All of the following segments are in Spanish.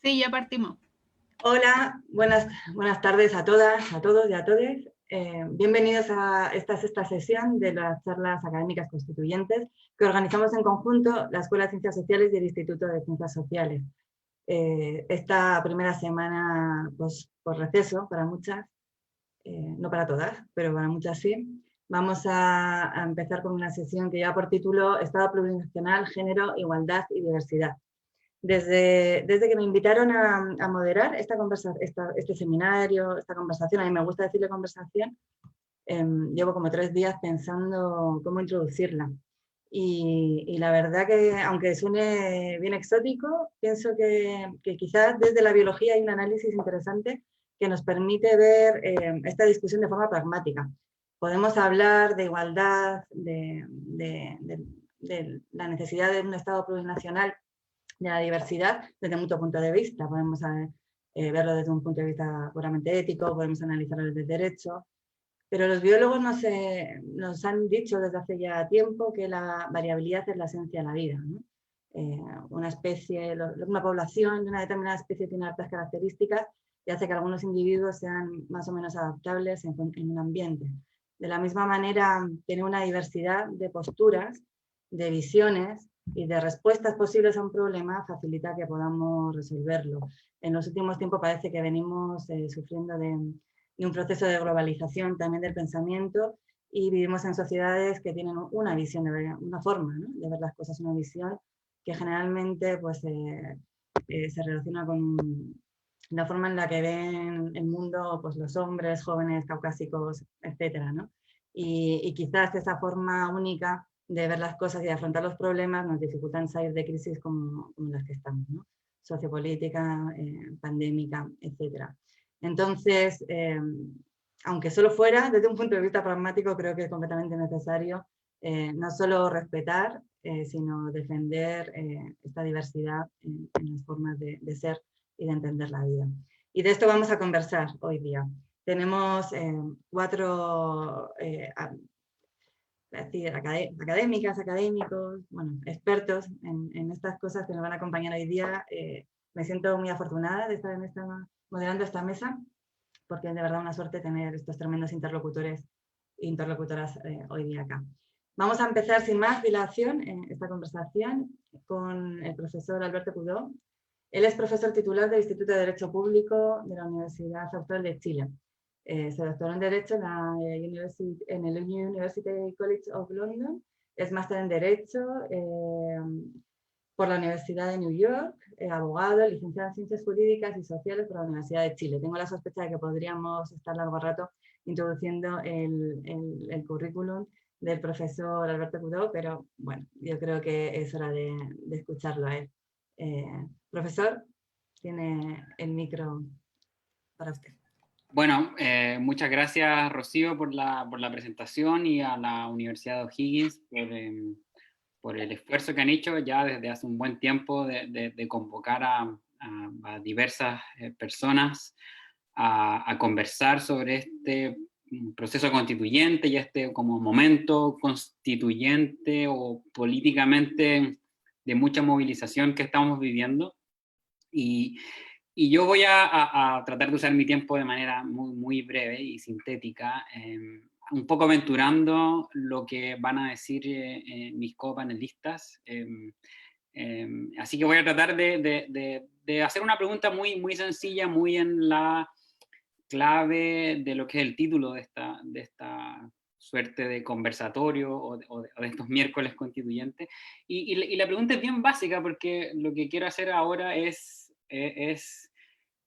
Sí, ya partimos. Hola, buenas tardes a todas, a todos y a todas. Bienvenidos a esta sexta sesión de las charlas académicas constituyentes que organizamos en conjunto la Escuela de Ciencias Sociales y el Instituto de Ciencias Sociales. Esta primera semana, pues, por receso para muchas, no para todas, pero para muchas sí, vamos a empezar con una sesión que lleva por título Estado Plurinacional, Género, Igualdad y Diversidad. Desde que me invitaron a moderar este seminario, esta conversación, a mí me gusta decirle conversación, llevo como 3 días pensando cómo introducirla. Y la verdad que, aunque suene bien exótico, pienso que quizás desde la biología hay un análisis interesante que nos permite ver esta discusión de forma pragmática. Podemos hablar de igualdad, de la necesidad de un Estado plurinacional, de la diversidad desde muchos puntos de vista. Podemos verlo desde un punto de vista puramente ético, podemos analizarlo desde el derecho, pero los biólogos nos han dicho desde hace ya tiempo que la variabilidad es la esencia de la vida, ¿no? Una población de una determinada especie tiene altas características y hace que algunos individuos sean más o menos adaptables en un ambiente. De la misma manera, tener una diversidad de posturas, de visiones y de respuestas posibles a un problema facilita que podamos resolverlo. En los últimos tiempos parece que venimos sufriendo de un proceso de globalización también del pensamiento, y vivimos en sociedades que tienen una visión, una forma, ¿no?, de ver las cosas, una visión que generalmente pues, se relaciona con la forma en la que ven el mundo pues, los hombres, jóvenes, caucásicos, etcétera, ¿no? Y quizás esa forma única de ver las cosas y de afrontar los problemas nos dificultan salir de crisis como las que estamos, ¿no? Sociopolítica, pandémica, etcétera. Entonces, aunque solo fuera desde un punto de vista pragmático, creo que es completamente necesario no solo respetar, sino defender esta diversidad en las formas de ser y de entender la vida. Y de esto vamos a conversar hoy día. Tenemos 4 académicas, académicos, bueno, expertos en estas cosas que nos van a acompañar hoy día. Me siento muy afortunada de estar moderando esta mesa, porque es de verdad una suerte tener estos tremendos interlocutores e interlocutoras hoy día acá. Vamos a empezar sin más dilación en esta conversación con el profesor Alberto Cudó. Él es profesor titular del Instituto de Derecho Público de la Universidad Austral de Chile. Se doctoró en Derecho en el University College of London, es máster en Derecho por la Universidad de New York, abogado, licenciado en Ciencias Jurídicas y Sociales por la Universidad de Chile. Tengo la sospecha de que podríamos estar largo rato introduciendo el currículum del profesor Alberto Cudó, pero bueno, yo creo que es hora de escucharlo a él. Profesor, tiene el micro para usted. Bueno, muchas gracias, Rocío, por la presentación, y a la Universidad de O'Higgins por el esfuerzo que han hecho ya desde hace un buen tiempo de convocar a diversas personas a conversar sobre este proceso constituyente y este como momento constituyente o políticamente de mucha movilización que estamos viviendo. Y yo voy a tratar de usar mi tiempo de manera muy breve y sintética, un poco aventurando lo que van a decir mis copanelistas. Así que voy a tratar de hacer una pregunta muy sencilla, muy en la clave de lo que es el título de esta suerte de conversatorio o de estos miércoles constituyentes. Y la pregunta es bien básica, porque lo que quiero hacer ahora es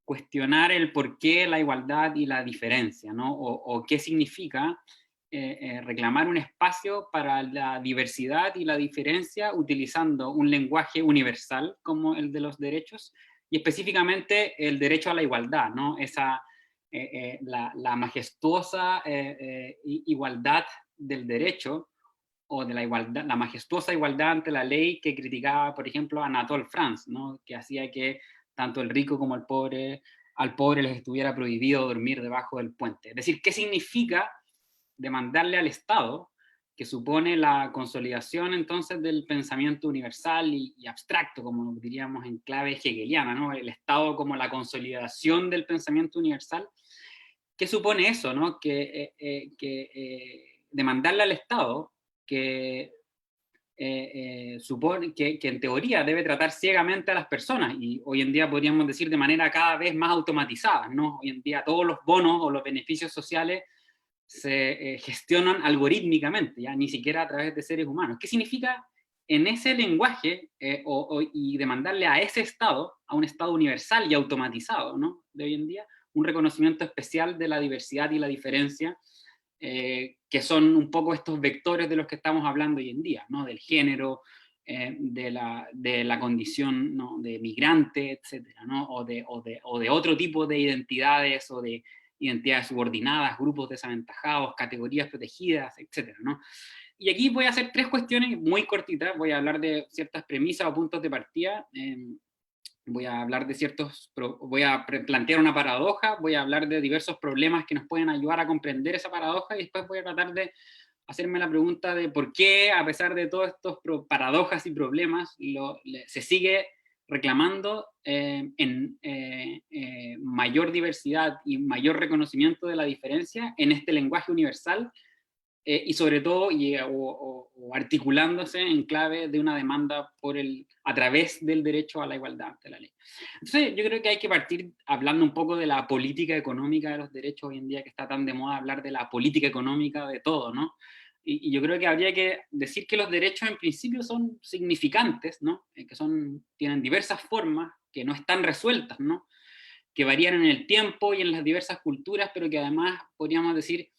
cuestionar el por qué la igualdad y la diferencia, ¿no? O qué significa reclamar un espacio para la diversidad y la diferencia utilizando un lenguaje universal como el de los derechos, y específicamente el derecho a la igualdad, ¿no? La majestuosa igualdad del derecho, o de la igualdad, la majestuosa igualdad ante la ley que criticaba, por ejemplo, Anatole France, ¿no? Que hacía que tanto el rico como al pobre les estuviera prohibido dormir debajo del puente. Es decir, ¿qué significa demandarle al Estado que supone la consolidación entonces del pensamiento universal y abstracto, como diríamos en clave hegeliana, ¿no? El Estado como la consolidación del pensamiento universal. ¿Qué supone eso, no? Demandarle al Estado que supone que en teoría debe tratar ciegamente a las personas, y hoy en día podríamos decir de manera cada vez más automatizada, ¿no? Hoy en día todos los bonos o los beneficios sociales se gestionan algorítmicamente, ya ni siquiera a través de seres humanos. ¿Qué significa en ese lenguaje y demandarle a ese Estado, a un Estado universal y automatizado, ¿no? De hoy en día, un reconocimiento especial de la diversidad y la diferencia, que son un poco estos vectores de los que estamos hablando hoy en día, ¿no? Del género, de la condición, ¿no? De migrante, etcétera, ¿no? O de otro tipo de identidades o de identidades subordinadas, grupos desaventajados, categorías protegidas, etcétera, ¿no? Y aquí voy a hacer 3 cuestiones muy cortitas. Voy a hablar de ciertas premisas o puntos de partida, voy a hablar de voy a plantear una paradoja, voy a hablar de diversos problemas que nos pueden ayudar a comprender esa paradoja, y después voy a tratar de hacerme la pregunta de por qué, a pesar de todos estos paradojas y problemas, se sigue reclamando mayor diversidad y mayor reconocimiento de la diferencia en este lenguaje universal, y sobre todo o articulándose en clave de una demanda a través del derecho a la igualdad ante la ley. Entonces yo creo que hay que partir hablando un poco de la política económica de los derechos hoy en día, que está tan de moda hablar de la política económica de todo, ¿no? Y yo creo que habría que decir que los derechos en principio son significantes, ¿no? Que tienen diversas formas, que no están resueltas, ¿no? Que varían en el tiempo y en las diversas culturas, pero que además podríamos decir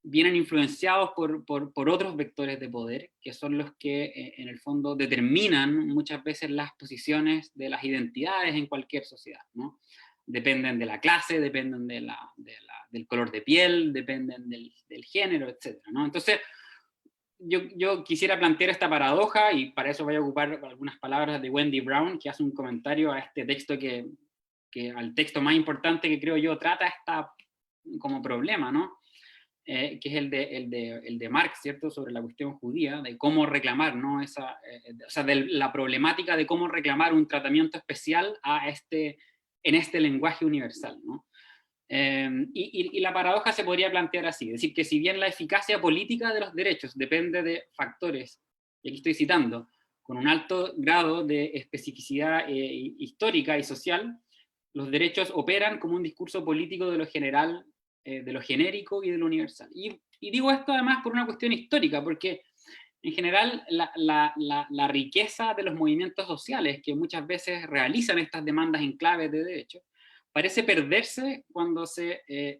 vienen influenciados por otros vectores de poder, que son los que en el fondo determinan muchas veces las posiciones de las identidades en cualquier sociedad, ¿no? Dependen de la clase, dependen del color de piel, dependen del género, etc., ¿no? Entonces, yo quisiera plantear esta paradoja, y para eso voy a ocupar algunas palabras de Wendy Brown, que hace un comentario a este texto al texto más importante que creo yo trata esta como problema, ¿no? Que es el de Marx, ¿cierto? Sobre la cuestión judía, de cómo reclamar, ¿no? O sea, de la problemática de cómo reclamar un tratamiento especial en este lenguaje universal, ¿no? Y la paradoja se podría plantear así, es decir, que si bien la eficacia política de los derechos depende de factores, y aquí estoy citando, con un alto grado de especificidad histórica y social, los derechos operan como un discurso político de lo general, de lo genérico y de lo universal. Y digo esto además por una cuestión histórica, porque en general la riqueza de los movimientos sociales que muchas veces realizan estas demandas en clave de derechos, parece perderse cuando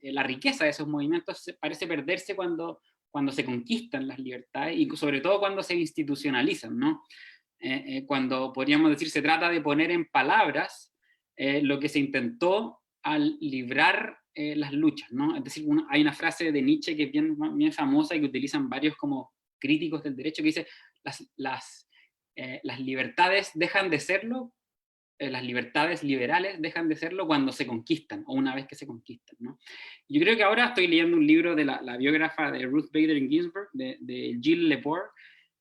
la riqueza de esos movimientos parece perderse cuando se conquistan las libertades, y sobre todo cuando se institucionalizan, ¿no? Cuando podríamos decir se trata de poner en palabras lo que se intentó al librar las luchas, ¿no? Es decir, hay una frase de Nietzsche que es bien famosa y que utilizan varios como críticos del derecho, que dice, las libertades dejan de serlo, las libertades liberales dejan de serlo cuando se conquistan, o una vez que se conquistan, ¿no? Yo creo que ahora estoy leyendo un libro de la biógrafa de Ruth Bader Ginsburg, de Jill Lepore,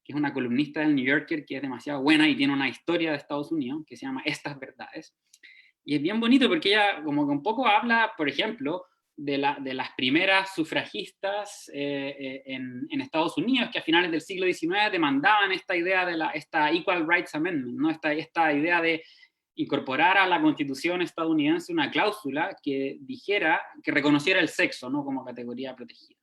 que es una columnista del New Yorker que es demasiado buena y tiene una historia de Estados Unidos que se llama Estas Verdades. Y es bien bonito porque ella como que un poco habla, por ejemplo, de las primeras sufragistas en Estados Unidos, que a finales del siglo XIX demandaban esta idea de esta Equal Rights Amendment, ¿no? Esta idea de incorporar a la Constitución estadounidense una cláusula que dijera, que reconociera el sexo, ¿no? Como categoría protegida.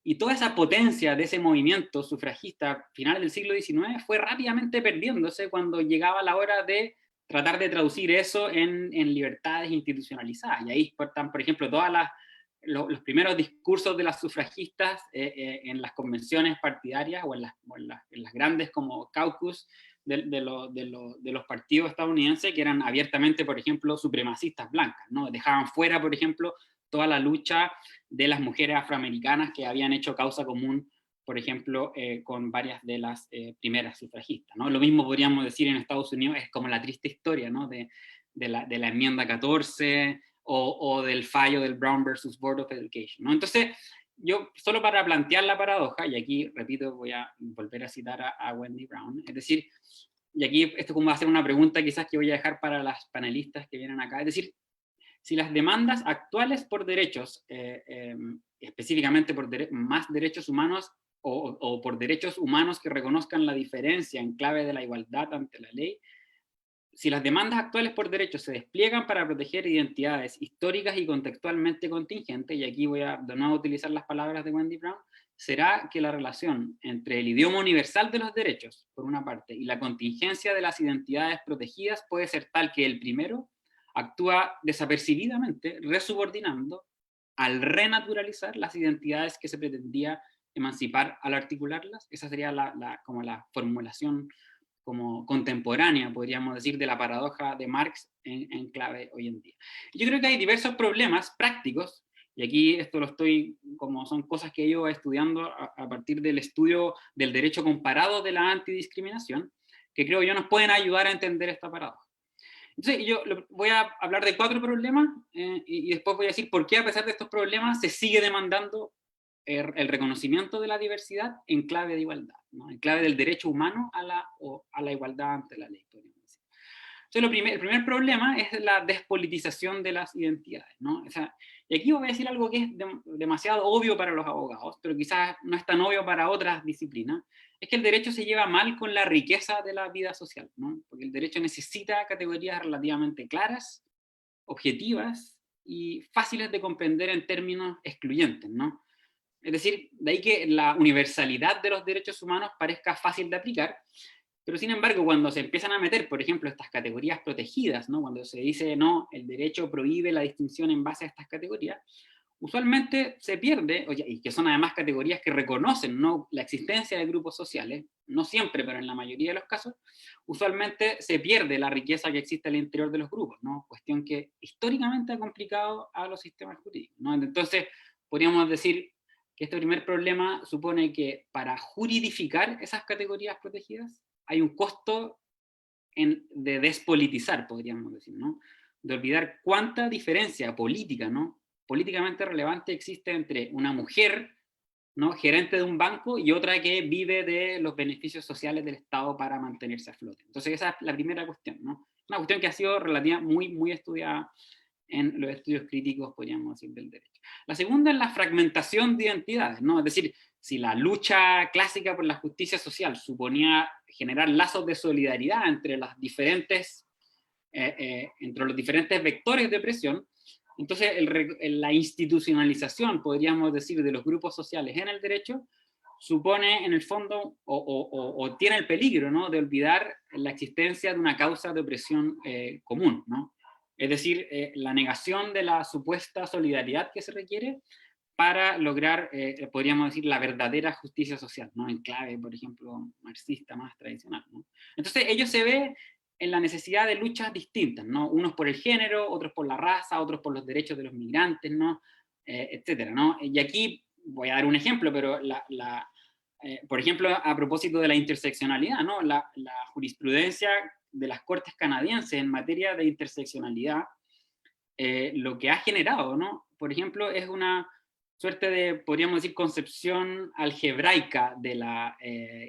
Y toda esa potencia de ese movimiento sufragista finales del siglo XIX fue rápidamente perdiéndose cuando llegaba la hora de tratar de traducir eso en libertades institucionalizadas. Y ahí están, por ejemplo, los primeros discursos de las sufragistas en las convenciones partidarias o en las grandes como caucus de los partidos estadounidenses, que eran abiertamente, por ejemplo, supremacistas blancas, ¿no? Dejaban fuera, por ejemplo, toda la lucha de las mujeres afroamericanas que habían hecho causa común, por ejemplo, con varias de las primeras sufragistas, ¿no? Lo mismo podríamos decir en Estados Unidos, es como la triste historia, ¿no? de la enmienda 14 o del fallo del Brown versus Board of Education, ¿no? Entonces, yo, solo para plantear la paradoja, y aquí, repito, voy a volver a citar a Wendy Brown, es decir, y aquí esto como va a ser una pregunta quizás que voy a dejar para las panelistas que vienen acá, es decir, si las demandas actuales por derechos, específicamente por más derechos humanos o por derechos humanos que reconozcan la diferencia en clave de la igualdad ante la ley, si las demandas actuales por derechos se despliegan para proteger identidades históricas y contextualmente contingentes, y aquí voy a de nuevo utilizar las palabras de Wendy Brown, será que la relación entre el idioma universal de los derechos, por una parte, y la contingencia de las identidades protegidas puede ser tal que el primero actúa desapercibidamente, resubordinando al renaturalizar las identidades que se pretendía emancipar al articularlas. Esa sería como la formulación como contemporánea, podríamos decir, de la paradoja de Marx en clave hoy en día. Yo creo que hay diversos problemas prácticos, y aquí esto lo estoy, como son cosas que yo estudiando a partir del estudio del derecho comparado de la antidiscriminación, que creo yo nos pueden ayudar a entender esta paradoja. Entonces, yo voy a hablar de 4 problemas y después voy a decir por qué, a pesar de estos problemas, se sigue demandando el reconocimiento de la diversidad en clave de igualdad, ¿no? En clave del derecho humano a la igualdad ante la ley, podríamos decir. Entonces, el primer problema es la despolitización de las identidades, ¿no? O sea, y aquí voy a decir algo que es demasiado obvio para los abogados, pero quizás no es tan obvio para otras disciplinas, es que el derecho se lleva mal con la riqueza de la vida social, ¿no? Porque el derecho necesita categorías relativamente claras, objetivas y fáciles de comprender en términos excluyentes, ¿no? Es decir, de ahí que la universalidad de los derechos humanos parezca fácil de aplicar, pero sin embargo, cuando se empiezan a meter, por ejemplo, estas categorías protegidas, ¿no? Cuando se dice, no, el derecho prohíbe la distinción en base a estas categorías, usualmente se pierde, y que son además categorías que reconocen, ¿no?, la existencia de grupos sociales, no siempre, pero en la mayoría de los casos, usualmente se pierde la riqueza que existe al interior de los grupos, ¿no? Cuestión que históricamente ha complicado a los sistemas jurídicos, ¿no? Entonces, podríamos decir que este primer problema supone que para juridificar esas categorías protegidas hay un costo de despolitizar, podríamos decir, ¿no? De olvidar cuánta diferencia política, ¿no?, políticamente relevante existe entre una mujer, ¿no?, gerente de un banco y otra que vive de los beneficios sociales del Estado para mantenerse a flote. Entonces esa es la primera cuestión, ¿no? Una cuestión que ha sido relativamente muy estudiada en los estudios críticos, podríamos decir, del derecho. La segunda es la fragmentación de identidades, ¿no? Es decir, si la lucha clásica por la justicia social suponía generar lazos de solidaridad entre los diferentes vectores de opresión, entonces la institucionalización, podríamos decir, de los grupos sociales en el derecho supone en el fondo o tiene el peligro, ¿no?, de olvidar la existencia de una causa de opresión común, ¿no? Es decir, la negación de la supuesta solidaridad que se requiere para lograr, podríamos decir, la verdadera justicia social, ¿no?, en clave, por ejemplo, marxista más tradicional, ¿no? Entonces, ello se ve en la necesidad de luchas distintas, ¿no? Unos por el género, otros por la raza, otros por los derechos de los migrantes, ¿no? Etcétera, ¿no? Y aquí voy a dar un ejemplo, pero por ejemplo, a propósito de la interseccionalidad, ¿no? La jurisprudencia de las cortes canadienses en materia de interseccionalidad, lo que ha generado, ¿no?, por ejemplo, es una suerte de, podríamos decir, concepción algebraica de la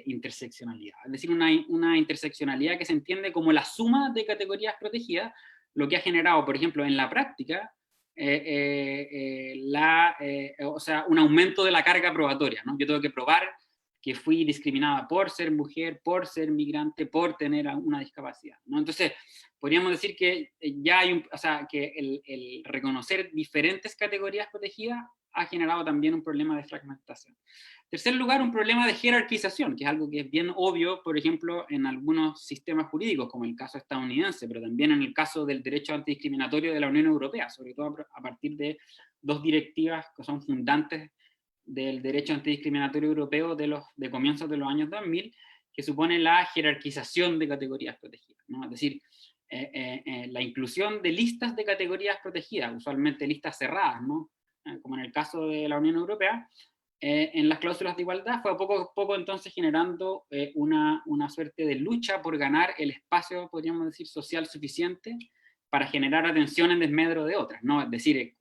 interseccionalidad. Es decir, una interseccionalidad que se entiende como la suma de categorías protegidas, lo que ha generado, por ejemplo, en la práctica, o sea, un aumento de la carga probatoria, ¿no? Yo tengo que probar que fui discriminada por ser mujer, por ser migrante, por tener una discapacidad, ¿no? Entonces, podríamos decir que ya hay o sea, que el reconocer diferentes categorías protegidas ha generado también un problema de fragmentación. En tercer lugar, un problema de jerarquización, que es algo que es bien obvio, por ejemplo, en algunos sistemas jurídicos, como el caso estadounidense, pero también en el caso del derecho antidiscriminatorio de la Unión Europea, sobre todo a partir de 2 directivas que son fundantes del derecho antidiscriminatorio europeo de comienzos de los años 2000, que supone la jerarquización de categorías protegidas, ¿no? Es decir, la inclusión de listas de categorías protegidas, usualmente listas cerradas, ¿no?, como en el caso de la Unión Europea, en las cláusulas de igualdad, fue poco a poco entonces generando una suerte de lucha por ganar el espacio, podríamos decir, social suficiente para generar atención en desmedro de otras, ¿no? Es decir,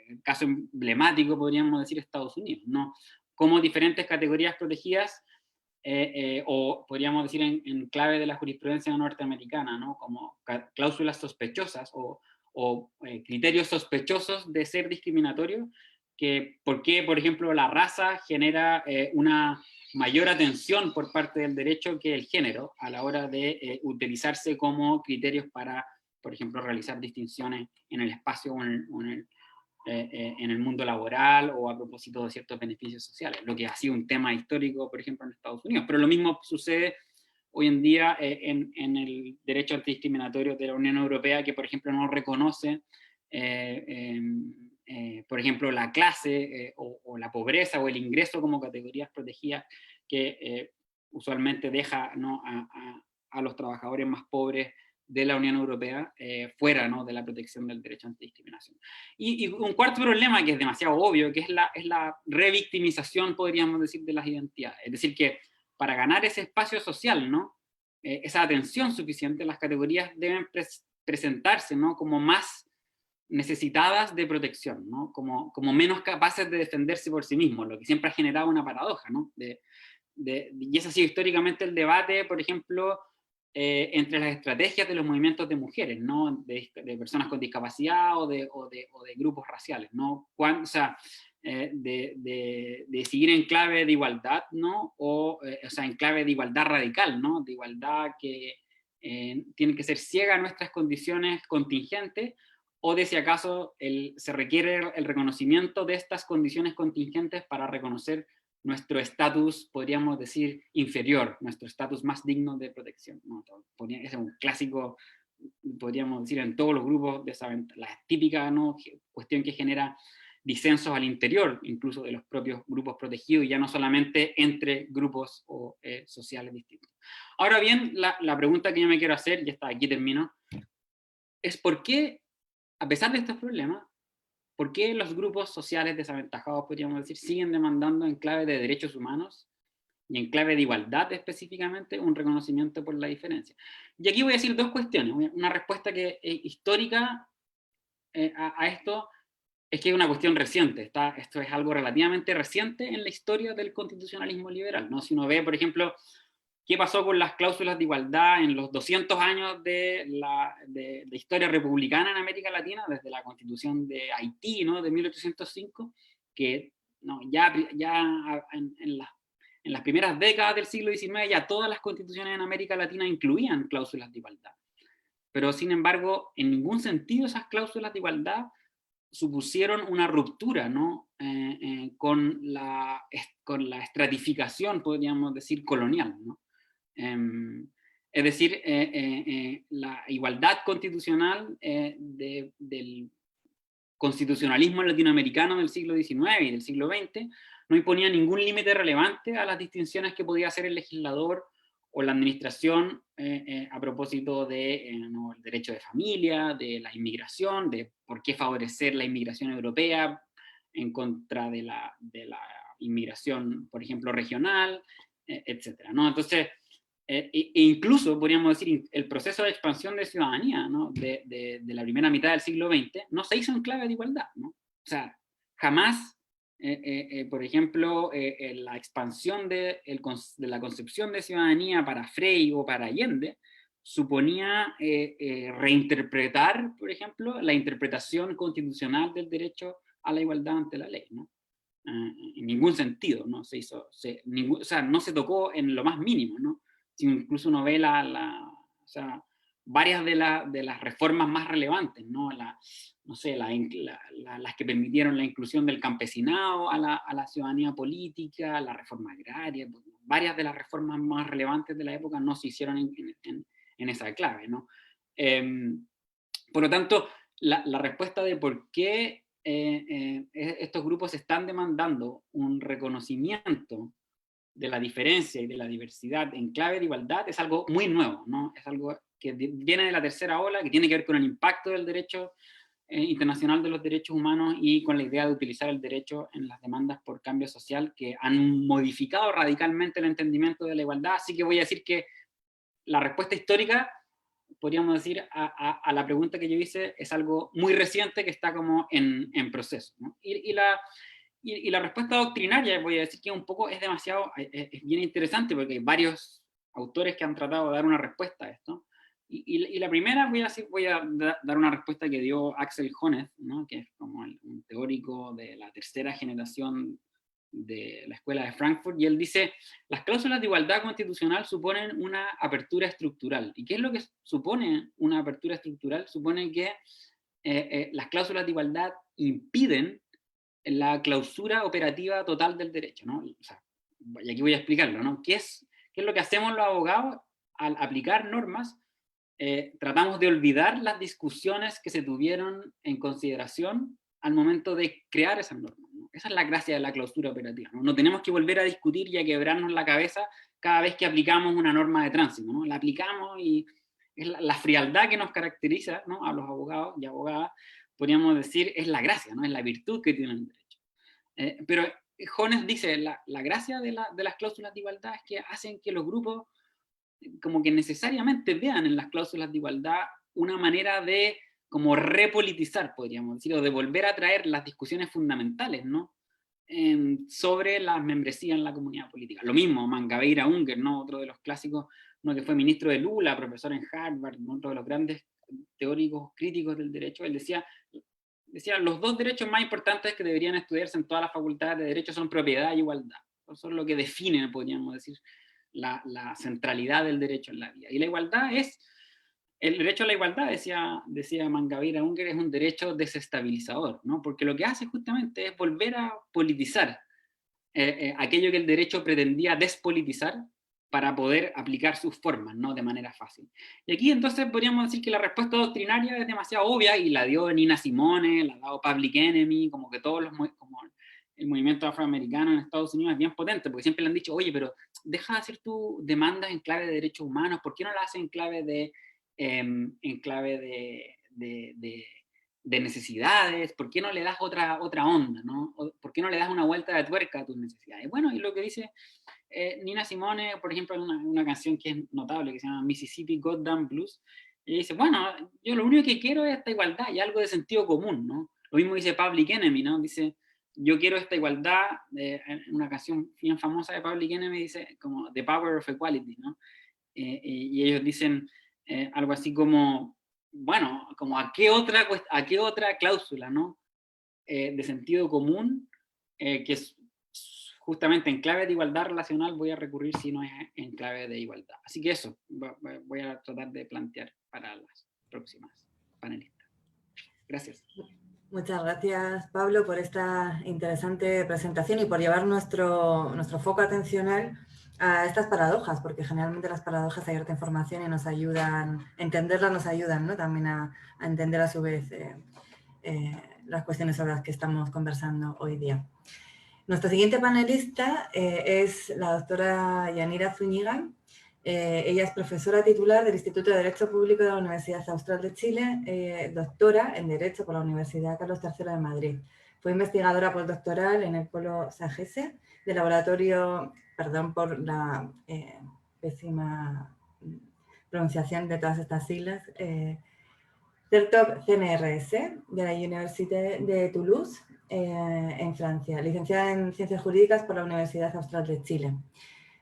el caso emblemático, podríamos decir, Estados Unidos, ¿no? Como diferentes categorías protegidas, o podríamos decir en clave de la jurisprudencia norteamericana, ¿no? Como cláusulas sospechosas o criterios sospechosos de ser discriminatorios, que por qué, por ejemplo, la raza genera una mayor atención por parte del derecho que el género a la hora de utilizarse como criterios para, por ejemplo, realizar distinciones en el espacio o en el mundo laboral o a propósito de ciertos beneficios sociales, lo que ha sido un tema histórico, por ejemplo, en Estados Unidos. Pero lo mismo sucede hoy en día en el derecho antidiscriminatorio de la Unión Europea, que, por ejemplo, no reconoce, por ejemplo, la clase o la pobreza o el ingreso como categorías protegidas que usualmente deja, ¿no?, a los trabajadores más pobres de la Unión Europea fuera, ¿no?, de la protección del derecho antidiscriminación. Y un cuarto problema que es demasiado obvio, que es la revictimización, podríamos decir, de las identidades. Es decir, que para ganar ese espacio social, ¿no?, esa atención suficiente, las categorías deben presentarse, ¿no?, como más necesitadas de protección, ¿no?, como menos capaces de defenderse por sí mismos, lo que siempre ha generado una paradoja, ¿no? Y ese ha sido históricamente el debate, por ejemplo, entre las estrategias de los movimientos de mujeres, ¿no?, de personas con discapacidad o de grupos raciales, ¿no? O sea, de seguir en clave de igualdad, ¿no? O sea, en clave de igualdad radical, ¿no? De igualdad que tiene que ser ciega a nuestras condiciones contingentes, o de si acaso se requiere el reconocimiento de estas condiciones contingentes para reconocer nuestro estatus, podríamos decir, inferior, nuestro estatus más digno de protección, ¿no? Ese es un clásico, podríamos decir, en todos los grupos, la típica, ¿no?, cuestión que genera disensos al interior, incluso de los propios grupos protegidos, y ya no solamente entre grupos sociales distintos. Ahora bien, la pregunta que yo me quiero hacer, y aquí termino, es ¿por qué, a pesar de estos problemas, ¿por qué los grupos sociales desaventajados, podríamos decir, siguen demandando en clave de derechos humanos y en clave de igualdad específicamente un reconocimiento por la diferencia? Y aquí voy a decir dos cuestiones. Una respuesta que es histórica a esto es que es una cuestión reciente. Esto es algo relativamente reciente en la historia del constitucionalismo liberal, ¿no? Si uno ve, por ejemplo, qué pasó con las cláusulas de igualdad en los 200 años de historia republicana en América Latina, desde la Constitución de Haití, ¿no?, de 1805, que no, ya en las primeras décadas del siglo XIX ya todas las constituciones en América Latina incluían cláusulas de igualdad. Pero, sin embargo, en ningún sentido esas cláusulas de igualdad supusieron una ruptura, ¿no?, con la estratificación, podríamos decir, colonial, ¿no? Es decir, la igualdad constitucional del constitucionalismo latinoamericano del siglo XIX y del siglo XX no imponía ningún límite relevante a las distinciones que podía hacer el legislador o la administración a propósito de ¿no?, el derecho de familia, de la inmigración, de por qué favorecer la inmigración europea en contra de la inmigración, por ejemplo, regional, etcétera, ¿no? Entonces, incluso podríamos decir, el proceso de expansión de ciudadanía, ¿no?, de la primera mitad del siglo XX no se hizo en clave de igualdad, ¿no? O sea, jamás, por ejemplo, la expansión de la concepción de ciudadanía para Frei o para Allende suponía reinterpretar, por ejemplo, la interpretación constitucional del derecho a la igualdad ante la ley, ¿no? En ningún sentido, ¿no? Se hizo, o sea, no se tocó en lo más mínimo, ¿no? Si incluso uno ve o sea, varias de las reformas más relevantes, ¿no? No sé, las que permitieron la inclusión del campesinado a la ciudadanía política, la reforma agraria, varias de las reformas más relevantes de la época no se hicieron en esa clave, ¿no? Por lo tanto, la respuesta de por qué estos grupos están demandando un reconocimiento de la diferencia y de la diversidad en clave de igualdad es algo muy nuevo, ¿no? Es algo que viene de la tercera ola, que tiene que ver con el impacto del derecho internacional de los derechos humanos y con la idea de utilizar el derecho en las demandas por cambio social que han modificado radicalmente el entendimiento de la igualdad. Así que voy a decir que la respuesta histórica podríamos decir, a la pregunta que yo hice, es algo muy reciente que está como en proceso, ¿no? Y la respuesta doctrinaria, voy a decir que un poco es demasiado, es bien interesante, porque hay varios autores que han tratado de dar una respuesta a esto. Y la primera voy a dar una respuesta que dio Axel Honneth, ¿no? Que es como un teórico de la tercera generación de la Escuela de Frankfurt, y él dice: las cláusulas de igualdad constitucional suponen una apertura estructural. ¿Y qué es lo que supone una apertura estructural? Supone que las cláusulas de igualdad impiden la clausura operativa total del derecho, ¿no? O sea, y aquí voy a explicarlo, ¿no? ¿Qué es lo que hacemos los abogados al aplicar normas? Tratamos de olvidar las discusiones que se tuvieron en consideración al momento de crear esas normas, ¿no? Esa es la gracia de la clausura operativa, ¿no? No tenemos que volver a discutir y a quebrarnos la cabeza cada vez que aplicamos una norma de tránsito, ¿no? La aplicamos y es la frialdad que nos caracteriza, ¿no? A los abogados y abogadas, podríamos decir, es la gracia, ¿no? Es la virtud que tiene el derecho. Pero Jones dice, la gracia de las cláusulas de igualdad es que hacen que los grupos como que necesariamente vean en las cláusulas de igualdad una manera de como repolitizar, podríamos decir, o de volver a traer las discusiones fundamentales, ¿no? Sobre la membresía en la comunidad política. Lo mismo, Mangabeira Unger, ¿no? Otro de los clásicos, uno que fue ministro de Lula, profesor en Harvard, ¿no? Otro de los grandes teóricos críticos del derecho. Él decía, los dos derechos más importantes que deberían estudiarse en todas las facultades de derecho son propiedad y igualdad. Eso es lo que define, podríamos decir, la centralidad del derecho en la vida. Y la igualdad es, el derecho a la igualdad, decía Mangabeira Unger, es un derecho desestabilizador, ¿no? Porque lo que hace justamente es volver a politizar aquello que el derecho pretendía despolitizar para poder aplicar sus formas, ¿no? De manera fácil. Y aquí entonces podríamos decir que la respuesta doctrinaria es demasiado obvia, y la dio Nina Simone, la ha dado Public Enemy, como que todos los, como el movimiento afroamericano en Estados Unidos es bien potente, porque siempre le han dicho, oye, pero deja de hacer tu demanda en clave de derechos humanos, ¿por qué no la haces en clave de necesidades? ¿Por qué no le das otra onda, ¿no? ¿Por qué no le das una vuelta de tuerca a tus necesidades? Bueno, y lo que dice Nina Simone, por ejemplo, en una canción que es notable, que se llama Mississippi Goddamn Blues, y dice, bueno, yo lo único que quiero es esta igualdad y algo de sentido común, ¿no? Lo mismo dice Public Enemy, ¿no? Dice, yo quiero esta igualdad, en una canción bien famosa de Public Enemy, dice como The Power of Equality, ¿no? Y ellos dicen algo así como, bueno, como a qué otra cláusula, ¿no? De sentido común, que es justamente en clave de igualdad relacional voy a recurrir si no es en clave de igualdad. Así que eso voy a tratar de plantear para las próximas panelistas. Gracias. Muchas gracias, Pablo, por esta interesante presentación y por llevar nuestro foco atencional a estas paradojas, porque generalmente las paradojas hay harta información y nos ayudan, entenderlas nos ayudan, ¿no? También a entender a su vez las cuestiones sobre las que estamos conversando hoy día. Nuestra siguiente panelista es la doctora Yanira Zúñiga. Ella es profesora titular del Instituto de Derecho Público de la Universidad Austral de Chile, doctora en Derecho por la Universidad Carlos III de Madrid. Fue investigadora postdoctoral en el Polo Sagesse del laboratorio, perdón por la pésima pronunciación de todas estas siglas, del top CNRS de la Université de Toulouse, en Francia, licenciada en Ciencias Jurídicas por la Universidad Austral de Chile.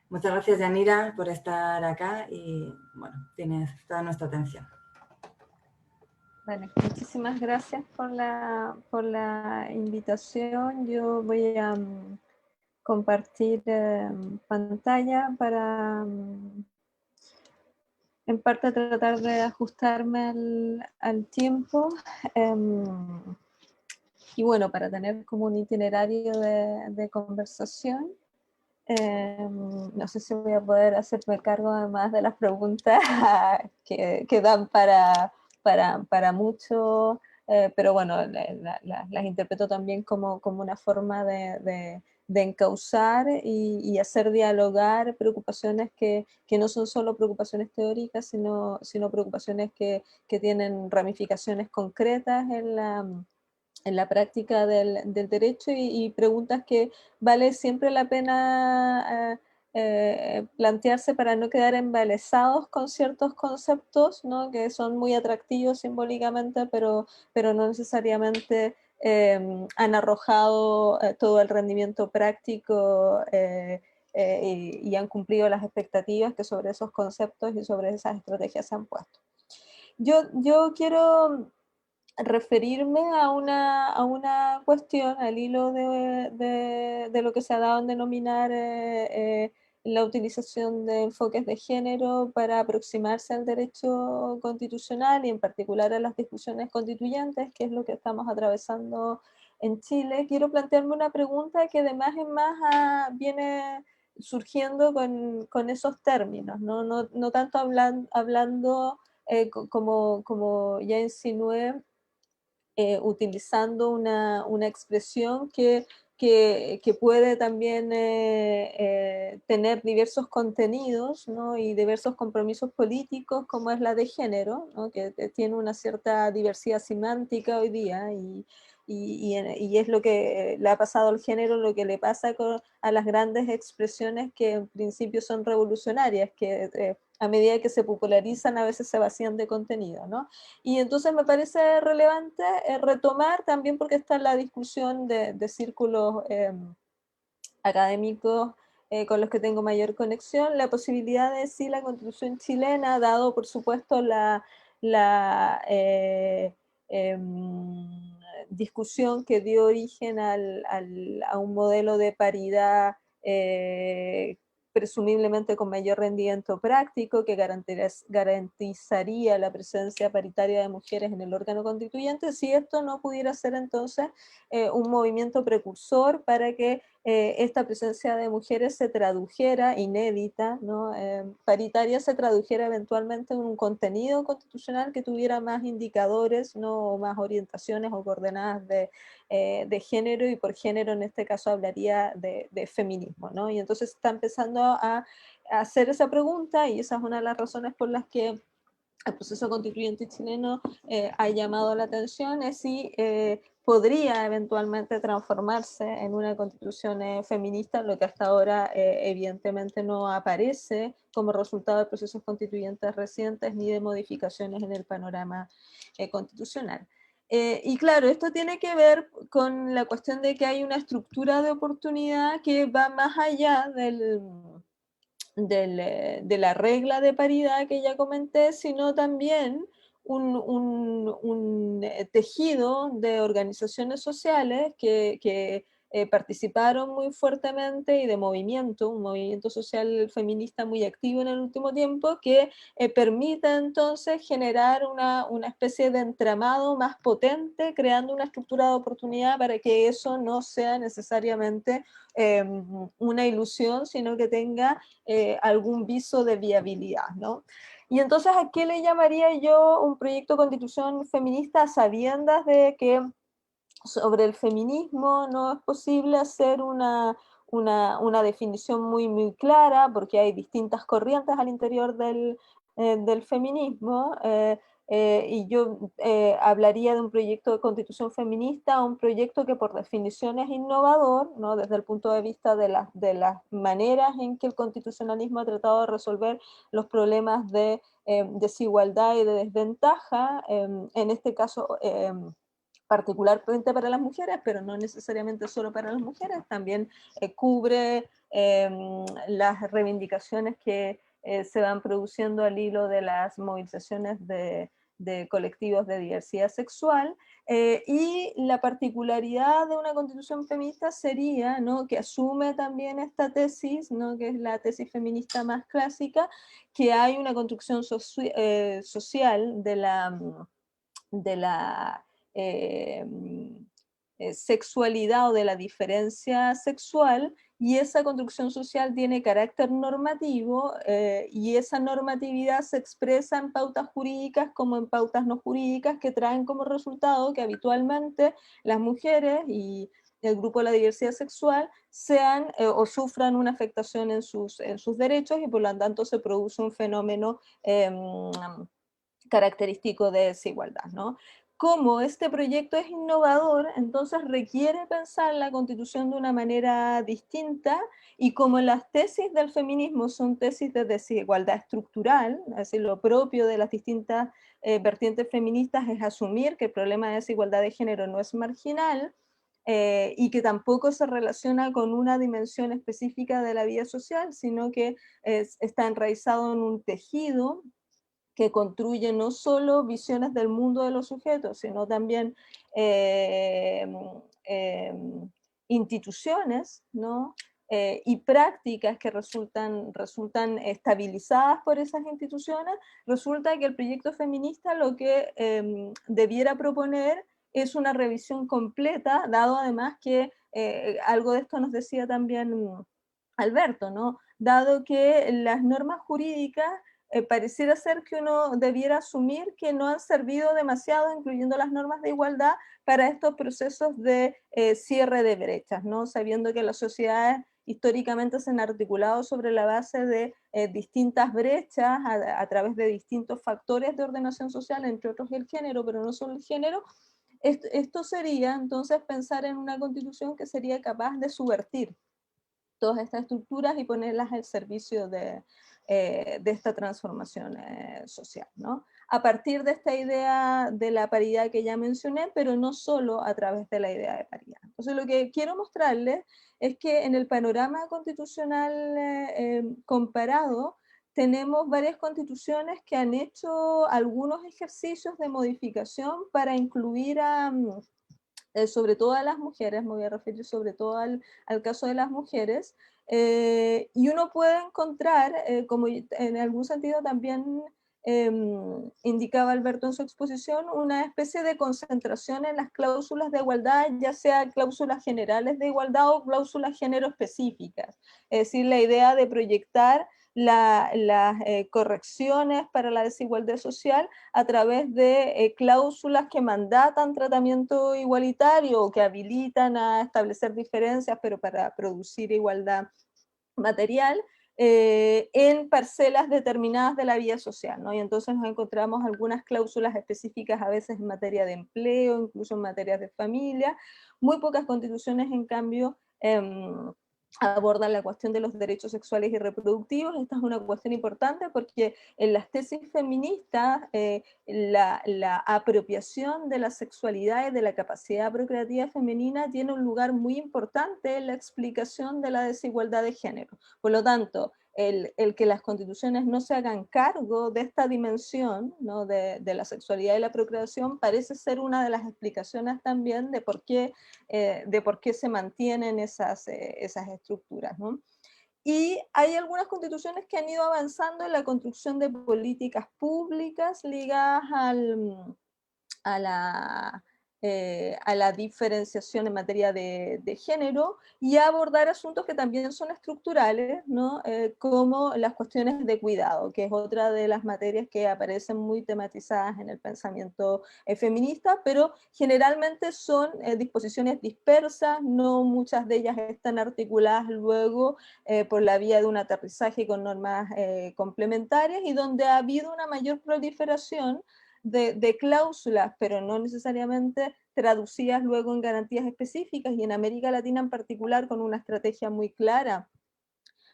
Muchas gracias, Yanira, por estar acá y, bueno, tienes toda nuestra atención. Bueno, muchísimas gracias por la invitación. Yo voy a compartir pantalla para, en parte, tratar de ajustarme al tiempo. Y bueno, para tener como un itinerario de conversación. No sé si voy a poder hacerme cargo además de las preguntas que dan para mucho, pero bueno, las interpreto también como una forma de encauzar y hacer dialogar preocupaciones que no son solo preocupaciones teóricas, sino preocupaciones que tienen ramificaciones concretas en la práctica del derecho y preguntas que vale siempre la pena plantearse para no quedar embelesados con ciertos conceptos, ¿no? Que son muy atractivos simbólicamente, pero no necesariamente han arrojado todo el rendimiento práctico y han cumplido las expectativas que sobre esos conceptos y sobre esas estrategias se han puesto. Yo quiero referirme a una cuestión al hilo de lo que se ha dado en denominar la utilización de enfoques de género para aproximarse al derecho constitucional y en particular a las discusiones constituyentes, que es lo que estamos atravesando en Chile. Quiero plantearme una pregunta que de más en más viene surgiendo con esos términos, no tanto hablando como ya insinué, utilizando una expresión que puede también tener diversos contenidos, ¿no? Y diversos compromisos políticos, como es la de género, ¿no? Que tiene una cierta diversidad semántica hoy día y es lo que le ha pasado al género, lo que le pasa a las grandes expresiones que en principio son revolucionarias, que a medida que se popularizan a veces se vacían de contenido, ¿no? Y entonces me parece relevante retomar también porque está la discusión de círculos académicos con los que tengo mayor conexión, la posibilidad de si la Constitución chilena, dado por supuesto la discusión que dio origen a un modelo de paridad presumiblemente con mayor rendimiento práctico, que garantizaría la presencia paritaria de mujeres en el órgano constituyente, si esto no pudiera ser entonces un movimiento precursor para que esta presencia de mujeres se tradujera, inédita, ¿no? Paritaria, se tradujera eventualmente en un contenido constitucional que tuviera más indicadores, ¿no? Más orientaciones o coordenadas de género, y por género en este caso hablaría de feminismo, ¿no? Y entonces está empezando a hacer esa pregunta, y esa es una de las razones por las que el proceso constituyente chileno ha llamado la atención, es si podría eventualmente transformarse en una constitución feminista, lo que hasta ahora evidentemente no aparece como resultado de procesos constituyentes recientes ni de modificaciones en el panorama constitucional. Y claro, esto tiene que ver con la cuestión de que hay una estructura de oportunidad que va más allá de la regla de paridad que ya comenté, sino también un tejido de organizaciones sociales que participaron muy fuertemente, y de un movimiento social feminista muy activo en el último tiempo, que permite entonces generar una especie de entramado más potente, creando una estructura de oportunidad para que eso no sea necesariamente una ilusión, sino que tenga algún viso de viabilidad, ¿no? Y entonces, ¿a qué le llamaría yo un proyecto de constitución feminista a sabiendas de que sobre el feminismo no es posible hacer una definición muy clara, porque hay distintas corrientes al interior del feminismo, y yo hablaría de un proyecto de constitución feminista, un proyecto que por definición es innovador, ¿no? Desde el punto de vista de las maneras en que el constitucionalismo ha tratado de resolver los problemas de desigualdad y de desventaja, en este caso particularmente para las mujeres, pero no necesariamente solo para las mujeres, también cubre las reivindicaciones que se van produciendo al hilo de las movilizaciones de colectivos de diversidad sexual, y la particularidad de una constitución feminista sería, ¿no? Que asume también esta tesis, ¿no? Que es la tesis feminista más clásica, que hay una construcción social de la eh, sexualidad o de la diferencia sexual, y esa construcción social tiene carácter normativo, y esa normatividad se expresa en pautas jurídicas como en pautas no jurídicas, que traen como resultado que habitualmente las mujeres y el grupo de la diversidad sexual sean o sufran una afectación en sus derechos, y por lo tanto se produce un fenómeno característico de desigualdad, ¿no? como este proyecto es innovador, entonces requiere pensar la Constitución de una manera distinta, y como las tesis del feminismo son tesis de desigualdad estructural, es decir, lo propio de las distintas vertientes feministas es asumir que el problema de desigualdad de género no es marginal, y que tampoco se relaciona con una dimensión específica de la vida social, sino que está enraizado en un tejido que construye no solo visiones del mundo de los sujetos, sino también eh, eh, instituciones, ¿no? Y prácticas que resultan estabilizadas por esas instituciones. Resulta que el proyecto feminista lo que debiera proponer es una revisión completa, dado además que algo de esto nos decía también Alberto, ¿no? Dado que las normas jurídicas pareciera ser que uno debiera asumir que no han servido demasiado, incluyendo las normas de igualdad, para estos procesos de cierre de brechas, ¿no? Sabiendo que las sociedades históricamente se han articulado sobre la base de distintas brechas a través de distintos factores de ordenación social, entre otros el género, pero no solo el género. Esto sería entonces pensar en una constitución que sería capaz de subvertir todas estas estructuras y ponerlas al servicio de esta transformación social, ¿no? A partir de esta idea de la paridad que ya mencioné, pero no solo a través de la idea de paridad. Entonces, lo que quiero mostrarles es que en el panorama constitucional comparado, tenemos varias constituciones que han hecho algunos ejercicios de modificación para incluir sobre todo a las mujeres, me voy a referir sobre todo al caso de las mujeres, y uno puede encontrar, como en algún sentido también indicaba Alberto en su exposición, una especie de concentración en las cláusulas de igualdad, ya sea cláusulas generales de igualdad o cláusulas género específicas. Es decir, la idea de proyectar las correcciones para la desigualdad social a través de cláusulas que mandatan tratamiento igualitario o que habilitan a establecer diferencias, pero para producir igualdad material, en parcelas determinadas de la vida social, ¿no? Y entonces nos encontramos algunas cláusulas específicas a veces en materia de empleo, incluso en materia de familia. Muy pocas constituciones, en cambio, abordan la cuestión de los derechos sexuales y reproductivos. Esta es una cuestión importante porque en las tesis feministas la apropiación de la sexualidad y de la capacidad procreativa femenina tiene un lugar muy importante en la explicación de la desigualdad de género. Por lo tanto, el que las constituciones no se hagan cargo de esta dimensión, ¿no? de la sexualidad y la procreación parece ser una de las explicaciones también de por qué se mantienen esas estructuras, ¿no? Y hay algunas constituciones que han ido avanzando en la construcción de políticas públicas ligadas a la diferenciación en materia de género y a abordar asuntos que también son estructurales, ¿no? Como las cuestiones de cuidado, que es otra de las materias que aparecen muy tematizadas en el pensamiento feminista, pero generalmente son disposiciones dispersas, no muchas de ellas están articuladas luego por la vía de un aterrizaje con normas complementarias, y donde ha habido una mayor proliferación de cláusulas, pero no necesariamente traducidas luego en garantías específicas, y en América Latina en particular con una estrategia muy clara,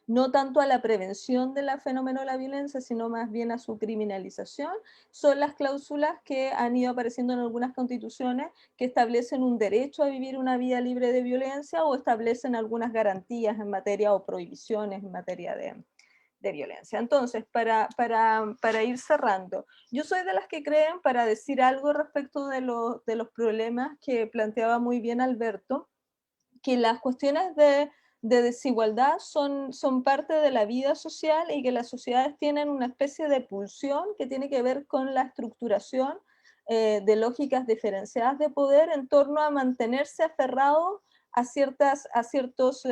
no tanto a la prevención del fenómeno de la violencia, sino más bien a su criminalización, son las cláusulas que han ido apareciendo en algunas constituciones que establecen un derecho a vivir una vida libre de violencia o establecen algunas garantías en materia o prohibiciones en materia de violencia. Entonces, para ir cerrando, yo soy de las que creen, para decir algo respecto de los problemas que planteaba muy bien Alberto, que las cuestiones de desigualdad son parte de la vida social y que las sociedades tienen una especie de pulsión que tiene que ver con la estructuración de lógicas diferenciadas de poder en torno a mantenerse aferrados a ciertos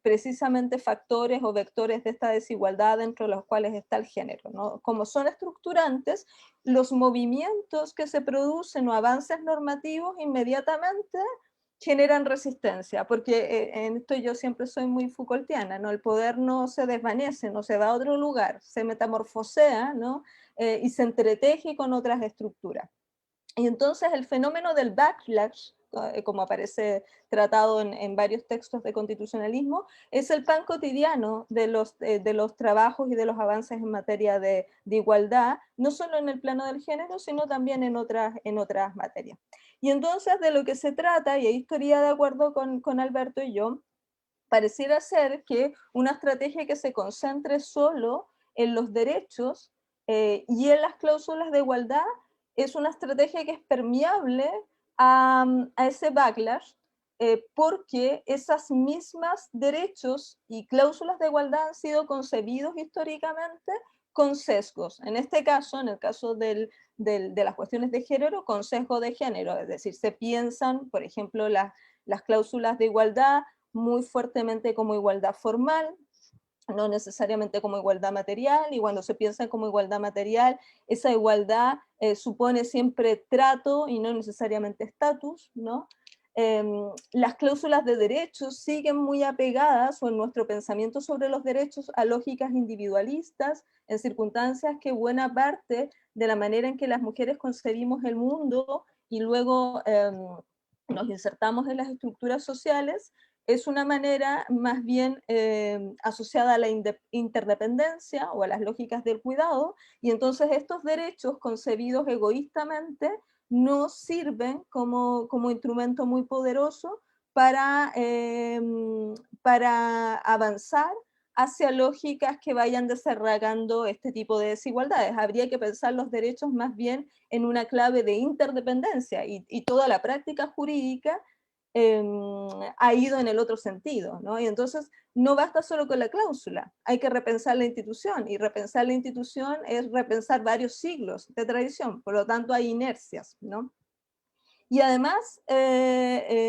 precisamente factores o vectores de esta desigualdad, dentro de los cuales está el género, ¿no? Como son estructurantes, los movimientos que se producen o avances normativos inmediatamente generan resistencia, porque en esto yo siempre soy muy Foucaultiana, ¿no? El poder no se desvanece, no se va a otro lugar, se metamorfosea, ¿no? Y se entreteje con otras estructuras. Y entonces el fenómeno del backlash, como aparece tratado en varios textos de constitucionalismo, es el pan cotidiano de los trabajos y de los avances en materia de igualdad, no solo en el plano del género, sino también en otras materias. Y entonces de lo que se trata, y ahí estaría de acuerdo con Alberto y yo, pareciera ser que una estrategia que se concentre solo en los derechos y en las cláusulas de igualdad es una estrategia que es permeable a ese backlash, porque esas mismas derechos y cláusulas de igualdad han sido concebidos históricamente con sesgos. En este caso, en el caso de las cuestiones de género, con sesgo de género, es decir, se piensan, por ejemplo, las cláusulas de igualdad muy fuertemente como igualdad formal, no necesariamente como igualdad material, y cuando se piensa como igualdad material, esa igualdad supone siempre trato y no necesariamente estatus, ¿no? Las cláusulas de derechos siguen muy apegadas, o en nuestro pensamiento sobre los derechos, a lógicas individualistas, en circunstancias que buena parte de la manera en que las mujeres concebimos el mundo y luego nos insertamos en las estructuras sociales, es una manera más bien asociada a la interdependencia o a las lógicas del cuidado, y entonces estos derechos concebidos egoístamente no sirven como instrumento muy poderoso para avanzar hacia lógicas que vayan desarraigando este tipo de desigualdades. Habría que pensar los derechos más bien en una clave de interdependencia, y toda la práctica jurídica ha ido en el otro sentido, ¿no? Y entonces no basta solo con la cláusula, hay que repensar la institución, y repensar la institución es repensar varios siglos de tradición, por lo tanto hay inercias, ¿no? Y además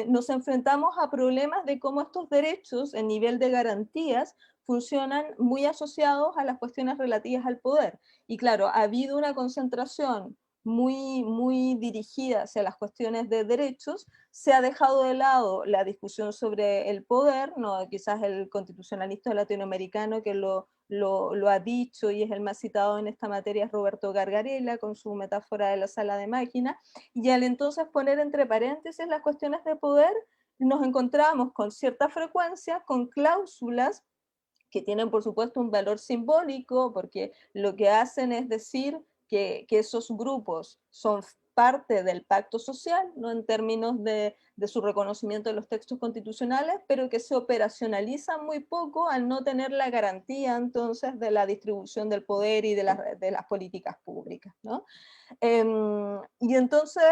nos enfrentamos a problemas de cómo estos derechos en nivel de garantías funcionan muy asociados a las cuestiones relativas al poder. Y claro, ha habido una concentración muy dirigida hacia las cuestiones de derechos, se ha dejado de lado la discusión sobre el poder, ¿no? Quizás el constitucionalista latinoamericano que lo ha dicho y es el más citado en esta materia es Roberto Gargarella, con su metáfora de la sala de máquinas, y al entonces poner entre paréntesis las cuestiones de poder, nos encontramos con cierta frecuencia con cláusulas que tienen por supuesto un valor simbólico, porque lo que hacen es decir que esos grupos son parte del pacto social, ¿no? En términos de su reconocimiento de los textos constitucionales, pero que se operacionalizan muy poco al no tener la garantía entonces de la distribución del poder y de las políticas públicas, ¿no? Y entonces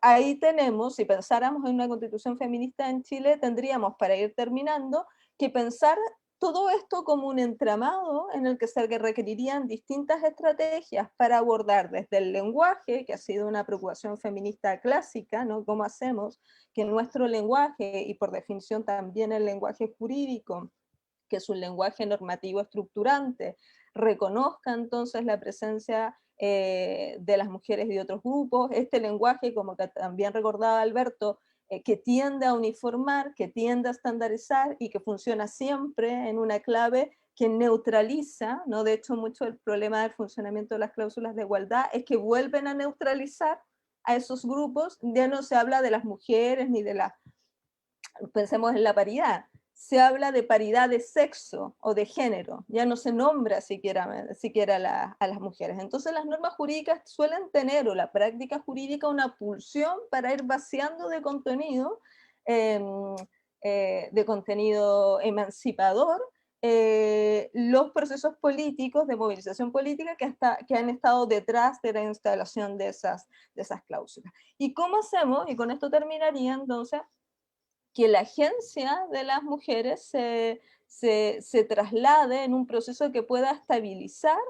ahí tenemos, si pensáramos en una constitución feminista en Chile, tendríamos, para ir terminando, que pensar todo esto como un entramado en el que se requerirían distintas estrategias para abordar desde el lenguaje, que ha sido una preocupación feminista clásica, ¿no? ¿Cómo hacemos que nuestro lenguaje, y por definición también el lenguaje jurídico, que es un lenguaje normativo estructurante, reconozca entonces la presencia de las mujeres y de otros grupos, este lenguaje, como que también recordaba Alberto, que tiende a uniformar, que tiende a estandarizar y que funciona siempre en una clave que neutraliza, ¿no? De hecho, mucho el problema del funcionamiento de las cláusulas de igualdad es que vuelven a neutralizar a esos grupos, ya no se habla de las mujeres ni de las, pensemos en la paridad, se habla de paridad de sexo o de género, ya no se nombra siquiera a las mujeres. Entonces las normas jurídicas suelen tener, o la práctica jurídica, una pulsión para ir vaciando eh, de contenido emancipador, los procesos políticos de movilización política que han estado detrás de la instalación de esas cláusulas. ¿Y cómo hacemos? Y con esto terminaría entonces, que la agencia de las mujeres se traslade en un proceso que pueda estabilizar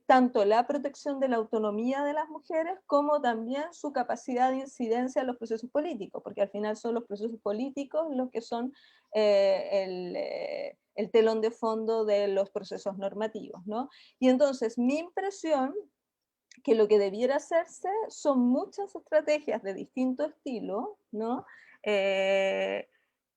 tanto la protección de la autonomía de las mujeres como también su capacidad de incidencia en los procesos políticos, porque al final son los procesos políticos los que son el telón de fondo de los procesos normativos, ¿no? Y entonces mi impresión que lo que debiera hacerse son muchas estrategias de distinto estilo, ¿no?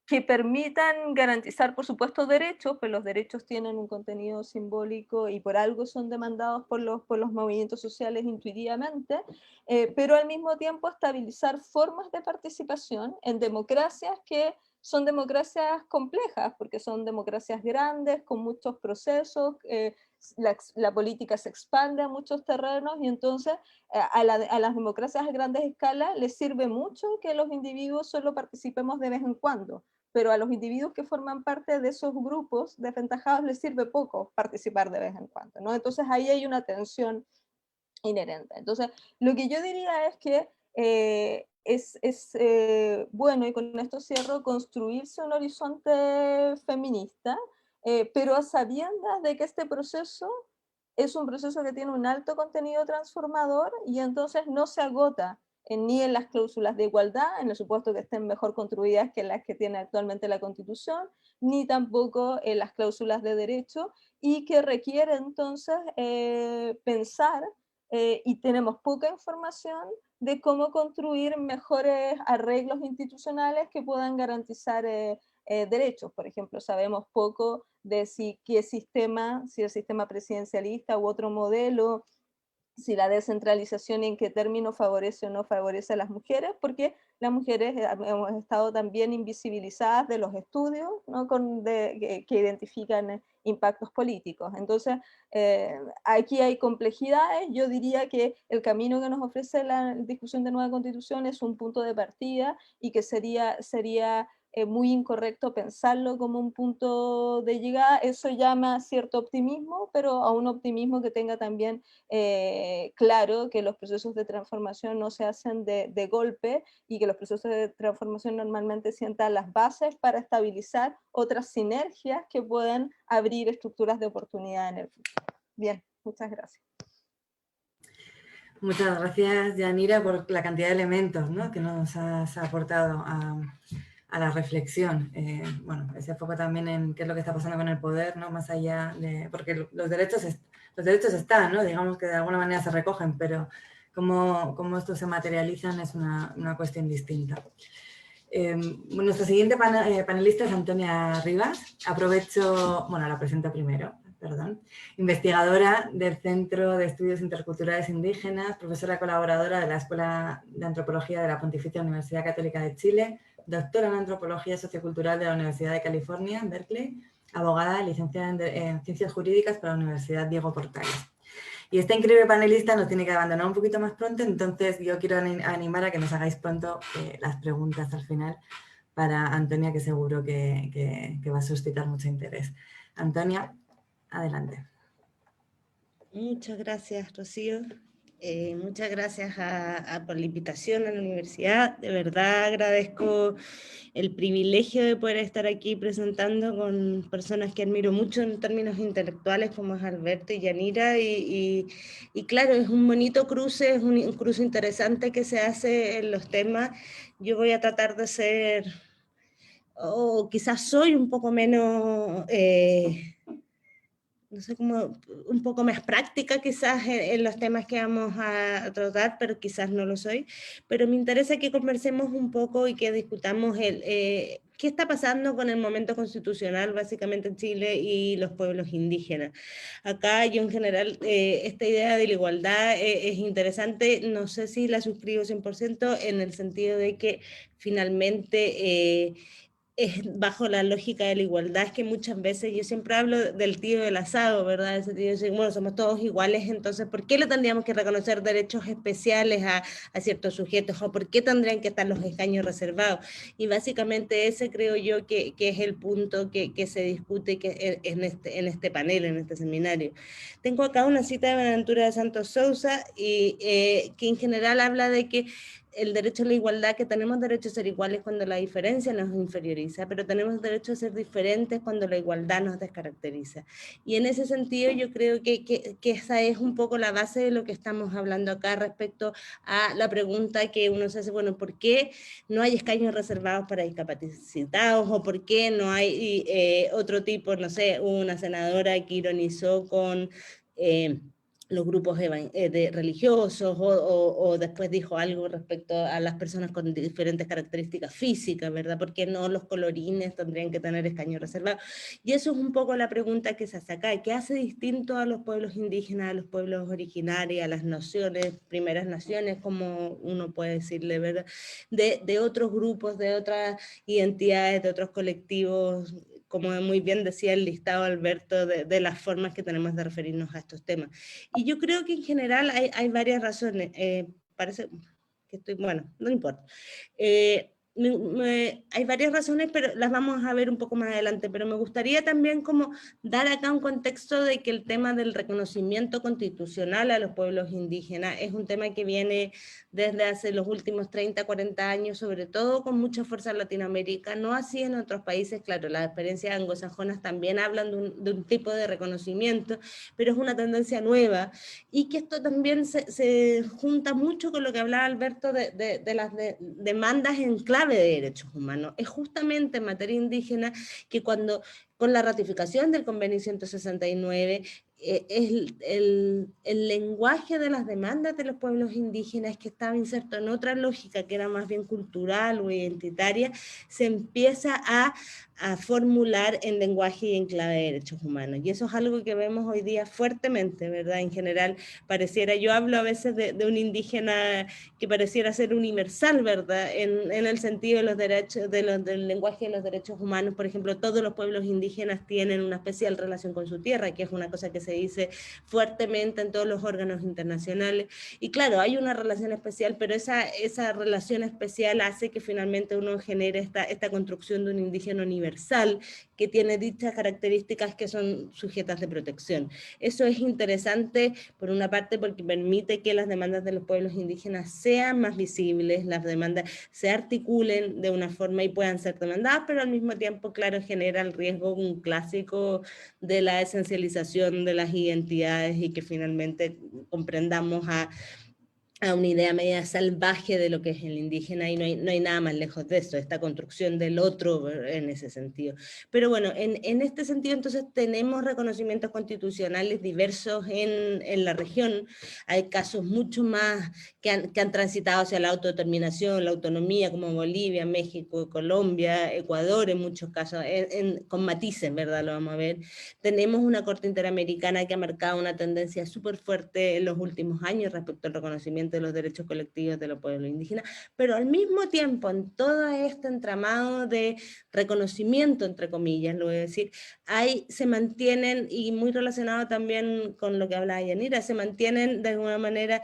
que permitan garantizar, por supuesto, derechos, pues los derechos tienen un contenido simbólico y por algo son demandados por los movimientos sociales intuitivamente, pero al mismo tiempo estabilizar formas de participación en democracias que son democracias complejas, porque son democracias grandes, con muchos procesos, la política se expande a muchos terrenos y entonces a las democracias a grandes escalas les sirve mucho que los individuos solo participemos de vez en cuando, pero a los individuos que forman parte de esos grupos desventajados les sirve poco participar de vez en cuando, ¿no? Entonces ahí hay una tensión inherente. Entonces, lo que yo diría es que bueno, y con esto cierro, construirse un horizonte feminista, pero a sabiendas de que este proceso es un proceso que tiene un alto contenido transformador y entonces no se agota ni en las cláusulas de igualdad, en el supuesto que estén mejor construidas que las que tiene actualmente la Constitución, ni tampoco en las cláusulas de derecho, y que requiere entonces pensar, y tenemos poca información, de cómo construir mejores arreglos institucionales que puedan garantizar derechos. Por ejemplo, sabemos poco de si el sistema presidencialista u otro modelo, si la descentralización en qué término favorece o no favorece a las mujeres, porque las mujeres hemos estado también invisibilizadas de los estudios, ¿no? que identifican impactos políticos. Entonces, aquí hay complejidades. Yo diría que el camino que nos ofrece la discusión de nueva constitución es un punto de partida y que sería muy incorrecto pensarlo como un punto de llegada. Eso llama cierto optimismo, pero a un optimismo que tenga también claro que los procesos de transformación no se hacen de golpe y que los procesos de transformación normalmente sientan las bases para estabilizar otras sinergias que puedan abrir estructuras de oportunidad en el futuro. Bien, muchas gracias. Muchas gracias, Yanira, por la cantidad de elementos, ¿no?, que nos has aportado a la reflexión. Bueno, ese foco también en qué es lo que está pasando con el poder, ¿no?, más allá de... Porque los derechos están, ¿no?, digamos que de alguna manera se recogen, pero cómo estos se materializan es una cuestión distinta. Nuestra siguiente panelista es Antonia Rivas. Aprovecho, bueno, la presento primero, perdón. Investigadora del Centro de Estudios Interculturales Indígenas, profesora colaboradora de la Escuela de Antropología de la Pontificia Universidad Católica de Chile, doctora en Antropología Sociocultural de la Universidad de California, en Berkeley, abogada y licenciada en Ciencias Jurídicas por la Universidad Diego Portales. Y esta increíble panelista nos tiene que abandonar un poquito más pronto, entonces yo quiero animar a que nos hagáis pronto las preguntas al final para Antonia, que seguro que va a suscitar mucho interés. Antonia, adelante. Muchas gracias, Rocío. Muchas gracias por la invitación a la universidad. De verdad agradezco el privilegio de poder estar aquí presentando con personas que admiro mucho en términos intelectuales, como es Alberto y Yanira, y claro, es un bonito cruce, es un cruce interesante que se hace en los temas. Yo voy a tratar de ser, o quizás soy un poco menos... no sé, como un poco más práctica quizás en los temas que vamos a tratar, pero quizás no lo soy. Pero me interesa que conversemos un poco y que discutamos qué está pasando con el momento constitucional básicamente en Chile y los pueblos indígenas. Acá yo en general, esta idea de la igualdad es interesante, no sé si la suscribo 100% en el sentido de que finalmente... es bajo la lógica de la igualdad, es que muchas veces yo siempre hablo del tío del asado, ¿verdad? Ese tío dice, bueno, somos todos iguales, entonces, ¿por qué le tendríamos que reconocer derechos especiales a ciertos sujetos? ¿O por qué tendrían que estar los escaños reservados? Y básicamente ese creo yo que es el punto que se discute en este panel, en este seminario. Tengo acá una cita de Buenaventura de Santos Sousa, y que en general habla de que el derecho a la igualdad, que tenemos derecho a ser iguales cuando la diferencia nos inferioriza, pero tenemos derecho a ser diferentes cuando la igualdad nos descaracteriza. Y en ese sentido yo creo que esa es un poco la base de lo que estamos hablando acá respecto a la pregunta que uno se hace, bueno, ¿por qué no hay escaños reservados para discapacitados? ¿O por qué no hay otro tipo, no sé, una senadora que ironizó con... los grupos religiosos, o después dijo algo respecto a las personas con diferentes características físicas, ¿verdad? ¿Por qué no los colorines tendrían que tener escaños reservados? Y eso es un poco la pregunta que se hace acá. ¿Qué hace distinto a los pueblos indígenas, a los pueblos originarios, a las naciones, primeras naciones, como uno puede decirle, ¿verdad? De otros grupos, de otras identidades, de otros colectivos, como muy bien decía el listado Alberto, de las formas que tenemos de referirnos a estos temas. Y yo creo que en general hay varias razones. Parece que estoy, bueno, no importa. Hay varias razones, pero las vamos a ver un poco más adelante, pero me gustaría también como dar acá un contexto de que el tema del reconocimiento constitucional a los pueblos indígenas es un tema que viene desde hace los últimos 30, 40 años, sobre todo con mucha fuerza en Latinoamérica, no así en otros países. Claro, las experiencias anglosajonas también hablan de un tipo de reconocimiento, pero es una tendencia nueva, y que esto también se junta mucho con lo que hablaba Alberto de las demandas en clave de derechos humanos. Es justamente en materia indígena que con la ratificación del Convenio 169, el lenguaje de las demandas de los pueblos indígenas, que estaba inserto en otra lógica que era más bien cultural o identitaria, se empieza a formular en lenguaje y en clave de derechos humanos. Y eso es algo que vemos hoy día fuertemente, ¿verdad? En general, pareciera, yo hablo a veces de un indígena que pareciera ser universal, ¿verdad? En el sentido de los derechos, del lenguaje de los derechos humanos. Por ejemplo, todos los pueblos indígenas tienen una especial relación con su tierra, que es una cosa que se dice fuertemente en todos los órganos internacionales. Y claro, hay una relación especial, pero esa relación especial hace que finalmente uno genere esta construcción de un indígena universal, que tiene dichas características que son sujetas de protección. Eso es interesante, por una parte, porque permite que las demandas de los pueblos indígenas sean más visibles, las demandas se articulen de una forma y puedan ser demandadas, pero al mismo tiempo, claro, genera el riesgo, un clásico de la esencialización de las identidades, y que finalmente comprendamos a una idea media salvaje de lo que es el indígena, y no hay nada más lejos de eso, esta construcción del otro en ese sentido. Pero bueno, en este sentido entonces tenemos reconocimientos constitucionales diversos en la región. Hay casos mucho más que han transitado hacia la autodeterminación, la autonomía, como Bolivia, México, Colombia, Ecuador, en muchos casos, con matices, ¿verdad? Lo vamos a ver. Tenemos una Corte Interamericana que ha marcado una tendencia súper fuerte en los últimos años respecto al reconocimiento de los derechos colectivos de los pueblos indígenas, pero al mismo tiempo, en todo este entramado de reconocimiento, entre comillas, lo voy a decir, se mantienen, y muy relacionado también con lo que hablaba Yanira, se mantienen de alguna manera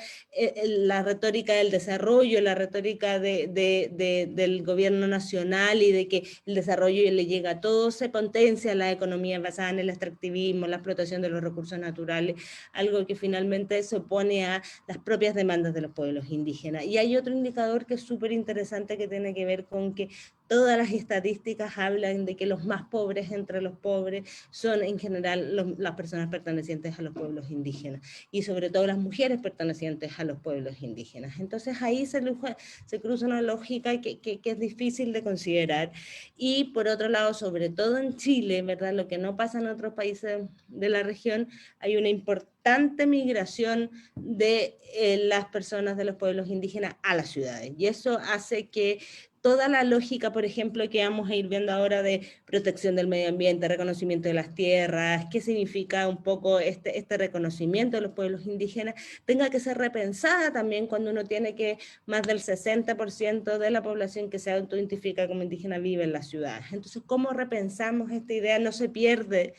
la retórica del desarrollo, la retórica del gobierno nacional, y de que el desarrollo le llega a todos, se potencia la economía basada en el extractivismo, la explotación de los recursos naturales, algo que finalmente se opone a las propias demandas de los pueblos indígenas. Y hay otro indicador que es súper interesante, que tiene que ver con que todas las estadísticas hablan de que los más pobres entre los pobres son en general las personas pertenecientes a los pueblos indígenas, y sobre todo las mujeres pertenecientes a los pueblos indígenas. Entonces ahí se cruza una lógica que es difícil de considerar. Y por otro lado, sobre todo en Chile, ¿verdad? Lo que no pasa en otros países de la región, hay una importante migración de las personas de los pueblos indígenas a las ciudades, y eso hace que toda la lógica, por ejemplo, que vamos a ir viendo ahora de protección del medio ambiente, reconocimiento de las tierras, qué significa un poco este reconocimiento de los pueblos indígenas, tenga que ser repensada también cuando uno tiene que más del 60% de la población que se autoidentifica como indígena vive en las ciudades. Entonces, ¿cómo repensamos esta idea? No se pierde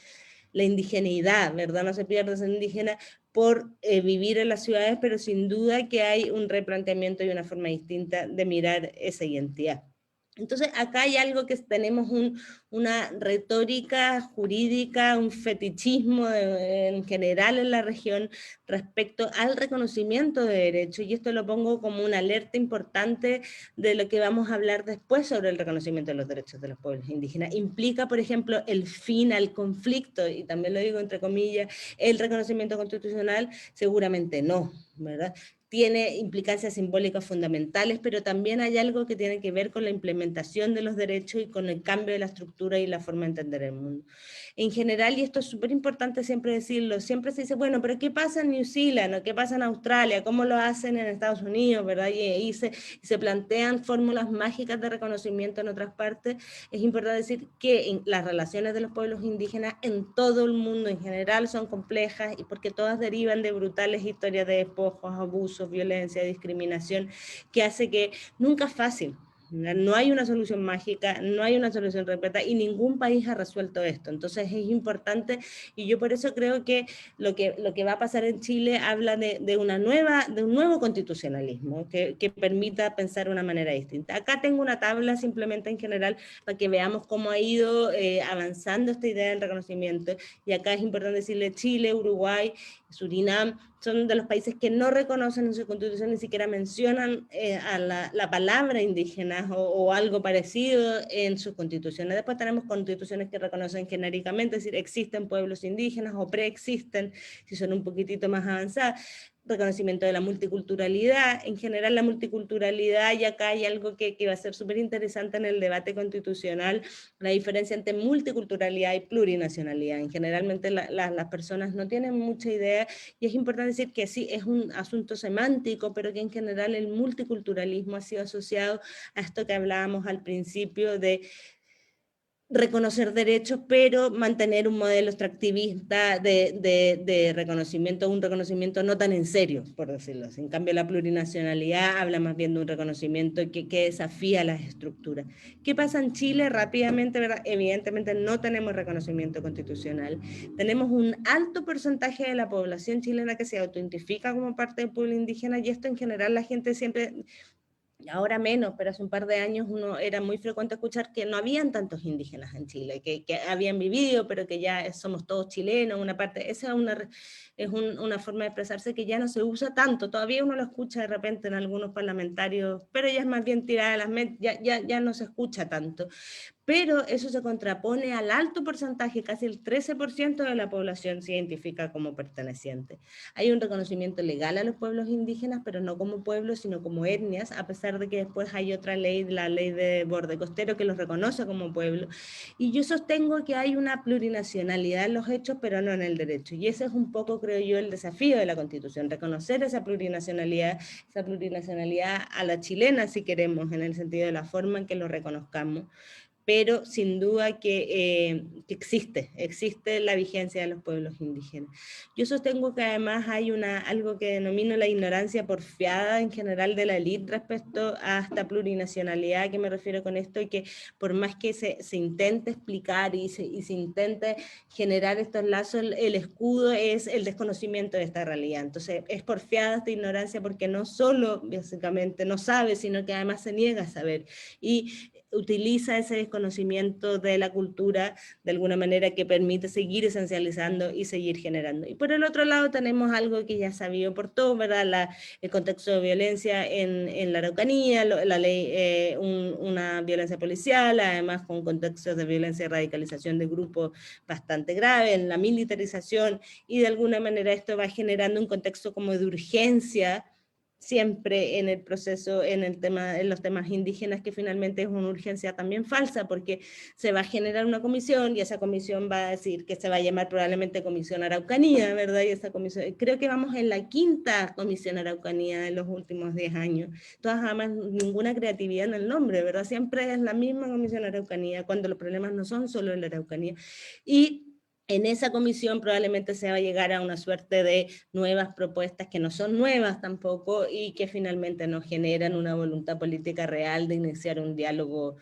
la indigeneidad, ¿verdad? No se pierde ser indígena por vivir en las ciudades, pero sin duda que hay un replanteamiento y una forma distinta de mirar esa identidad. Entonces acá hay algo que tenemos una retórica jurídica, un fetichismo en general en la región respecto al reconocimiento de derechos, y esto lo pongo como una alerta importante de lo que vamos a hablar después sobre el reconocimiento de los derechos de los pueblos indígenas. ¿Implica, por ejemplo, el fin al conflicto? Y también lo digo entre comillas, el reconocimiento constitucional, seguramente no, ¿verdad? tiene implicancias simbólicas fundamentales, pero también hay algo que tiene que ver con la implementación de los derechos y con el cambio de la estructura y la forma de entender el mundo. En general, y esto es súper importante siempre decirlo, siempre se dice, bueno, pero ¿qué pasa en New Zealand? ¿O qué pasa en Australia? ¿Cómo lo hacen en Estados Unidos? ¿Verdad? Y se plantean fórmulas mágicas de reconocimiento en otras partes. Es importante decir que en las relaciones de los pueblos indígenas en todo el mundo en general son complejas, y porque todas derivan de brutales historias de despojos, abusos, violencia, discriminación, que hace que nunca es fácil. No hay una solución mágica, no hay una solución completa, y ningún país ha resuelto esto. Entonces es importante, y yo por eso creo que lo que va a pasar en Chile habla de un nuevo constitucionalismo que permita pensar de una manera distinta. Acá tengo una tabla simplemente en general para que veamos cómo ha ido avanzando esta idea del reconocimiento, y acá es importante decirle Chile, Uruguay, Surinam, son de los países que no reconocen en su constitución, ni siquiera mencionan a la palabra indígena o algo parecido en sus constituciones. Después tenemos constituciones que reconocen genéricamente, es decir, existen pueblos indígenas o preexisten, si son un poquitito más avanzadas. Reconocimiento de la multiculturalidad, en general la multiculturalidad, y acá hay algo que va a ser súper interesante en el debate constitucional, la diferencia entre multiculturalidad y plurinacionalidad. Generalmente las personas no tienen mucha idea, y es importante decir que sí, es un asunto semántico, pero que en general el multiculturalismo ha sido asociado a esto que hablábamos al principio de reconocer derechos, pero mantener un modelo extractivista de reconocimiento, un reconocimiento no tan en serio, por decirlo así. En cambio, la plurinacionalidad habla más bien de un reconocimiento que desafía las estructuras. ¿Qué pasa en Chile? Rápidamente, ¿verdad? Evidentemente no tenemos reconocimiento constitucional. Tenemos un alto porcentaje de la población chilena que se autoidentifica como parte del pueblo indígena, y esto en general la gente siempre... Ahora menos, pero hace un par de años era muy frecuente escuchar que no habían tantos indígenas en Chile, que habían vivido, pero que ya somos todos chilenos, una parte, esa es una forma de expresarse que ya no se usa tanto, todavía uno lo escucha de repente en algunos parlamentarios, pero ya es más bien tirada de las ya no se escucha tanto. Pero eso se contrapone al alto porcentaje, casi el 13% de la población se identifica como perteneciente. Hay un reconocimiento legal a los pueblos indígenas, pero no como pueblos, sino como etnias, a pesar de que después hay otra ley, la ley de borde costero, que los reconoce como pueblo. Y yo sostengo que hay una plurinacionalidad en los hechos, pero no en el derecho. Y ese es un poco, creo yo, el desafío de la Constitución, reconocer esa plurinacionalidad a la chilena, si queremos, en el sentido de la forma en que lo reconozcamos, pero sin duda que existe la vigencia de los pueblos indígenas. Yo sostengo que además hay algo que denomino la ignorancia porfiada en general de la élite respecto a esta plurinacionalidad. ¿A qué me refiero con esto? Y que por más que se intente explicar y se intente generar estos lazos, el escudo es el desconocimiento de esta realidad. Entonces es porfiada esta ignorancia porque no solo básicamente no sabe, sino que además se niega a saber, y utiliza ese desconocimiento de la cultura de alguna manera que permite seguir esencializando y seguir generando. Y por el otro lado tenemos algo que ya sabido por todos, ¿verdad? El contexto de violencia en la Araucanía, la ley, una violencia policial, además con contextos de violencia y radicalización de grupos bastante graves, la militarización, y de alguna manera esto va generando un contexto como de urgencia siempre en el proceso, en los temas indígenas, que finalmente es una urgencia también falsa, porque se va a generar una comisión, y esa comisión va a decir que se va a llamar probablemente Comisión Araucanía, ¿verdad? Y esa comisión, creo que vamos en la 5ª Comisión Araucanía en los últimos 10 años, todas además ninguna creatividad en el nombre, ¿verdad? Siempre es la misma Comisión Araucanía, cuando los problemas no son solo en la Araucanía. Y en esa comisión probablemente se va a llegar a una suerte de nuevas propuestas que no son nuevas tampoco, y que finalmente no generan una voluntad política real de iniciar un diálogo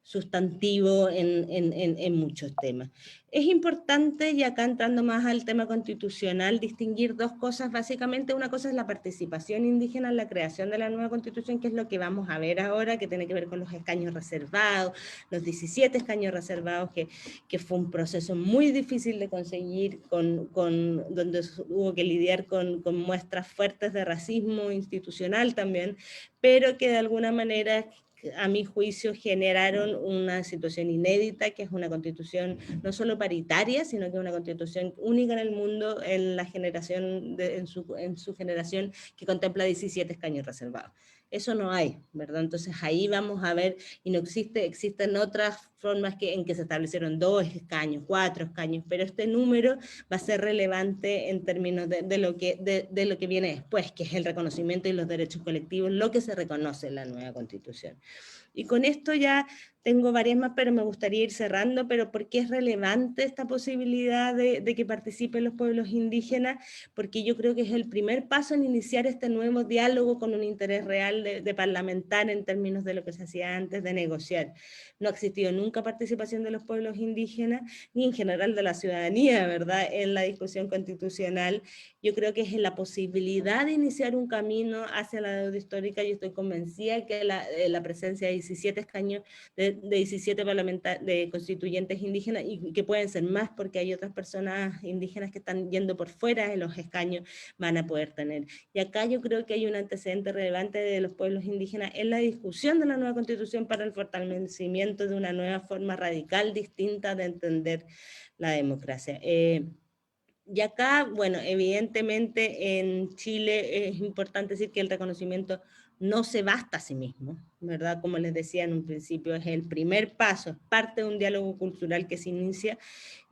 sustantivo en muchos temas. Es importante, y acá entrando más al tema constitucional, distinguir dos cosas. Básicamente, una cosa es la participación indígena en la creación de la nueva constitución, que es lo que vamos a ver ahora, que tiene que ver con los escaños reservados, los 17 escaños reservados, que fue un proceso muy difícil de conseguir, donde hubo que lidiar con muestras fuertes de racismo institucional también, pero que de alguna manera a mi juicio, generaron una situación inédita, que es una constitución no solo paritaria, sino que una constitución única en el mundo en la generación, en su generación, que contempla 17 escaños reservados. Eso no hay, ¿verdad? Entonces ahí vamos a ver, y no existen otras formas en que se establecieron 2 escaños, 4 escaños, pero este número va a ser relevante en términos de lo que viene después, que es el reconocimiento y los derechos colectivos, lo que se reconoce en la nueva Constitución. Y con esto ya tengo varias más, pero me gustaría ir cerrando. Pero ¿por qué es relevante esta posibilidad de que participen los pueblos indígenas? Porque yo creo que es el primer paso en iniciar este nuevo diálogo con un interés real de parlamentar en términos de lo que se hacía antes de negociar. No ha existido nunca participación de los pueblos indígenas, ni en general de la ciudadanía, ¿verdad?, en la discusión constitucional. Yo creo que es la posibilidad de iniciar un camino hacia la deuda histórica. Yo estoy convencida que la presencia de 17 escaños, de 17 de constituyentes indígenas, y que pueden ser más porque hay otras personas indígenas que están yendo por fuera de los escaños, van a poder tener. Y acá yo creo que hay un antecedente relevante de los pueblos indígenas en la discusión de la nueva Constitución para el fortalecimiento de una nueva forma radical, distinta de entender la democracia. Y acá, bueno, evidentemente en Chile es importante decir que el reconocimiento no se basta a sí mismo, ¿verdad? Como les decía en un principio, es el primer paso, es parte de un diálogo cultural que se inicia.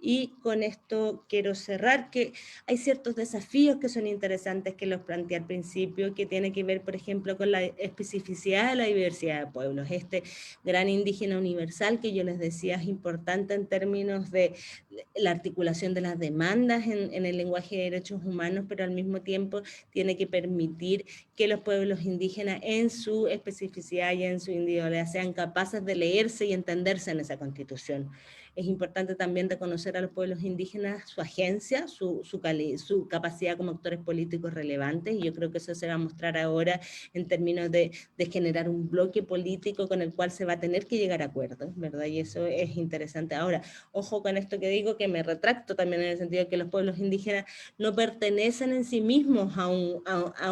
Y con esto quiero cerrar, que hay ciertos desafíos que son interesantes, que los planteé al principio, que tiene que ver, por ejemplo, con la especificidad de la diversidad de pueblos. Este gran indígena universal que yo les decía es importante en términos de la articulación de las demandas en el lenguaje de derechos humanos, pero al mismo tiempo tiene que permitir que los pueblos indígenas en su especificidad y en su individualidad sean capaces de leerse y entenderse en esa Constitución. Es importante también reconocer a los pueblos indígenas su agencia, su capacidad como actores políticos relevantes, y yo creo que eso se va a mostrar ahora en términos de generar un bloque político con el cual se va a tener que llegar a acuerdos, ¿verdad? Y eso es interesante. Ahora, ojo con esto que digo, que me retracto también en el sentido de que los pueblos indígenas no pertenecen en sí mismos a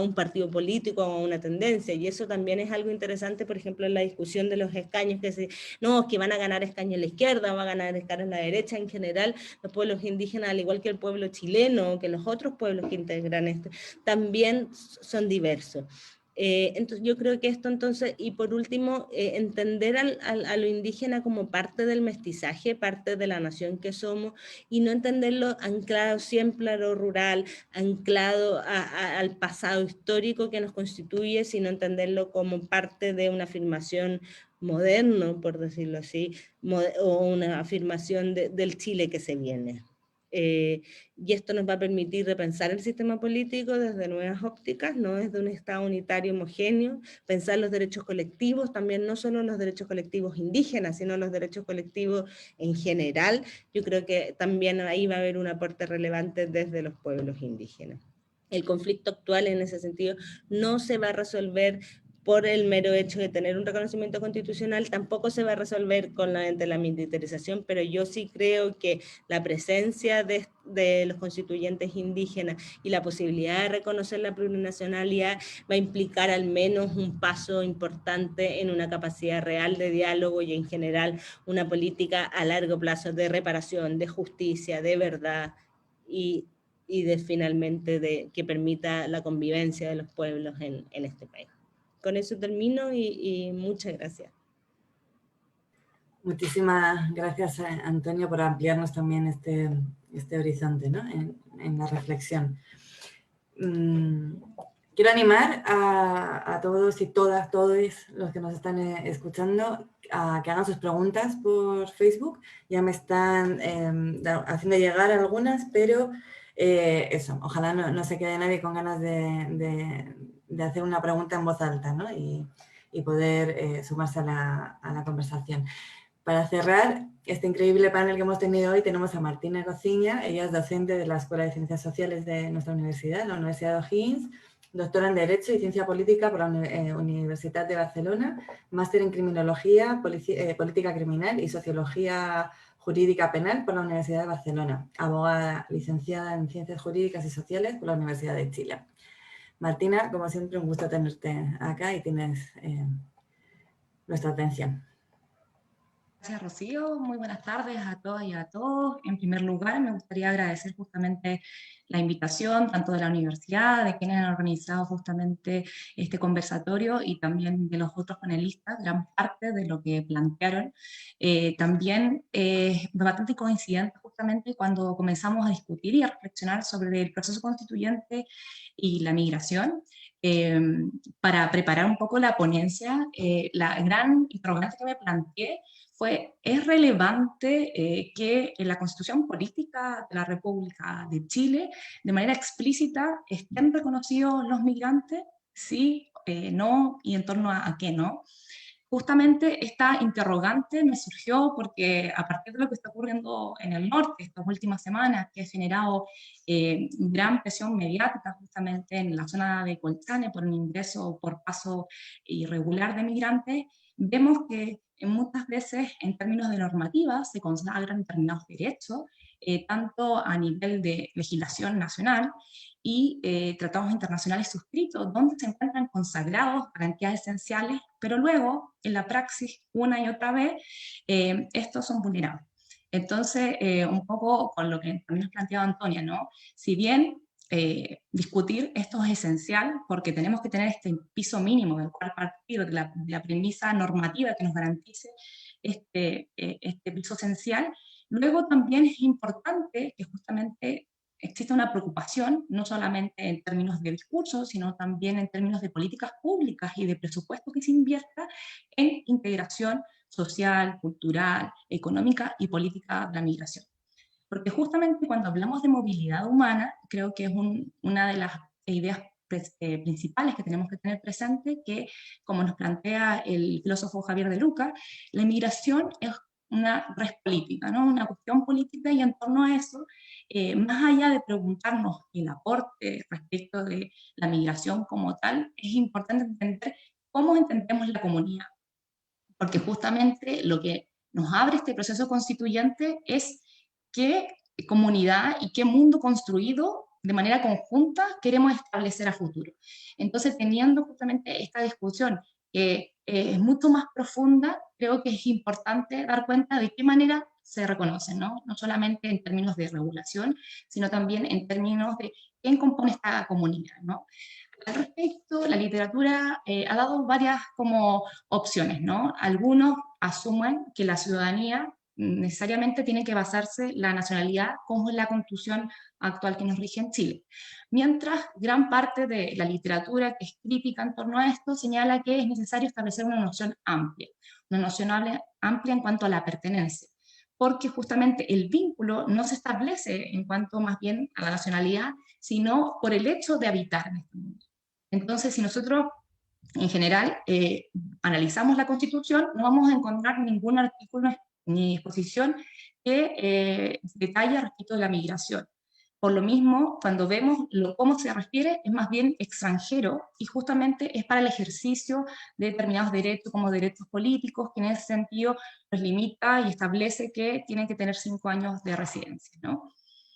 un partido político o a una tendencia, y eso también es algo interesante, por ejemplo, en la discusión de los escaños, no, es que van a ganar escaños en la izquierda, va a ganar escaños en la derecha. En general, los pueblos indígenas, al igual que el pueblo chileno, que los otros pueblos que integran esto, también son diversos. Entonces yo creo que esto entonces, y por último, entender a lo indígena como parte del mestizaje, parte de la nación que somos, y no entenderlo anclado siempre a lo rural, anclado al pasado histórico que nos constituye, sino entenderlo como parte de una afirmación moderno, por decirlo así, o una afirmación del Chile que se viene. Y esto nos va a permitir repensar el sistema político desde nuevas ópticas, no desde un Estado unitario homogéneo, pensar los derechos colectivos, también no solo los derechos colectivos indígenas, sino los derechos colectivos en general. Yo creo que también ahí va a haber un aporte relevante desde los pueblos indígenas. El conflicto actual en ese sentido no se va a resolver por el mero hecho de tener un reconocimiento constitucional, tampoco se va a resolver con la militarización, pero yo sí creo que la presencia de los constituyentes indígenas y la posibilidad de reconocer la plurinacionalidad va a implicar al menos un paso importante en una capacidad real de diálogo y en general una política a largo plazo de reparación, de justicia, de verdad y finalmente que permita la convivencia de los pueblos en este país. Con eso termino y muchas gracias. Muchísimas gracias, Antonio, por ampliarnos también este horizonte, ¿no?, en la reflexión. Quiero animar a todos y todas, todos los que nos están escuchando a que hagan sus preguntas por Facebook. Ya me están haciendo llegar algunas, pero eso, ojalá no se quede nadie con ganas de hacer una pregunta en voz alta, ¿no?, y poder sumarse a la conversación. Para cerrar este increíble panel que hemos tenido hoy, tenemos a Martina Cociña. Ella es docente de la Escuela de Ciencias Sociales de nuestra universidad, la Universidad de O'Higgins, doctora en Derecho y Ciencia Política por la Universidad de Barcelona, máster en Criminología, Política Criminal y Sociología Jurídica Penal por la Universidad de Barcelona, abogada licenciada en Ciencias Jurídicas y Sociales por la Universidad de Chile. Martina, como siempre, un gusto tenerte acá y tienes nuestra atención. Gracias, Rocío. Muy buenas tardes a todas y a todos. En primer lugar, me gustaría agradecer justamente la invitación, tanto de la universidad, de quienes han organizado justamente este conversatorio y también de los otros panelistas, gran parte de lo que plantearon. También bastante coincidente justamente cuando comenzamos a discutir y a reflexionar sobre el proceso constituyente y la migración. Para preparar un poco la ponencia, la gran interrogante que me planteé fue, ¿es relevante que en la Constitución Política de la República de Chile, de manera explícita, estén reconocidos los migrantes? Sí, no, y en torno a qué no. Justamente esta interrogante me surgió porque a partir de lo que está ocurriendo en el norte estas últimas semanas, que ha generado gran presión mediática justamente en la zona de Colchane por un ingreso o por paso irregular de migrantes, vemos que muchas veces en términos de normativa se consagran determinados derechos, tanto a nivel de legislación nacional y tratados internacionales suscritos, donde se encuentran consagrados garantías esenciales, pero luego en la praxis una y otra vez estos son vulnerables. Entonces, un poco con lo que también nos planteaba Antonia, ¿no? Si bien discutir esto es esencial porque tenemos que tener este piso mínimo del cual partir, de la premisa normativa que nos garantice este piso esencial. Luego también es importante que justamente exista una preocupación, no solamente en términos de discurso, sino también en términos de políticas públicas y de presupuesto que se invierta en integración social, cultural, económica y política de la migración. Porque justamente cuando hablamos de movilidad humana, creo que es una de las ideas principales que tenemos que tener presente, que como nos plantea el filósofo Javier de Luca, la inmigración es una red política, ¿no? Una cuestión política, y en torno a eso, más allá de preguntarnos el aporte respecto de la migración como tal, es importante entender cómo entendemos la comunidad. Porque justamente lo que nos abre este proceso constituyente es qué comunidad y qué mundo construido de manera conjunta queremos establecer a futuro. Entonces, teniendo justamente esta discusión que es mucho más profunda, creo que es importante dar cuenta de qué manera se reconocen, ¿no? No solamente en términos de regulación, sino también en términos de quién compone esta comunidad, ¿no? Al respecto, la literatura ha dado varias como opciones, ¿no? Algunos asumen que la ciudadanía necesariamente tiene que basarse la nacionalidad como es la constitución actual que nos rige en Chile. Mientras gran parte de la literatura que es crítica en torno a esto señala que es necesario establecer una noción amplia en cuanto a la pertenencia, porque justamente el vínculo no se establece en cuanto más bien a la nacionalidad, sino por el hecho de habitar en este mundo. Entonces, si nosotros en general analizamos la Constitución, no vamos a encontrar ningún artículo ni disposición que detalle respecto de la migración. Por lo mismo, cuando vemos cómo se refiere, es más bien extranjero, y justamente es para el ejercicio de determinados derechos como derechos políticos, que en ese sentido los limita y establece que tienen que tener 5 años de residencia, ¿no?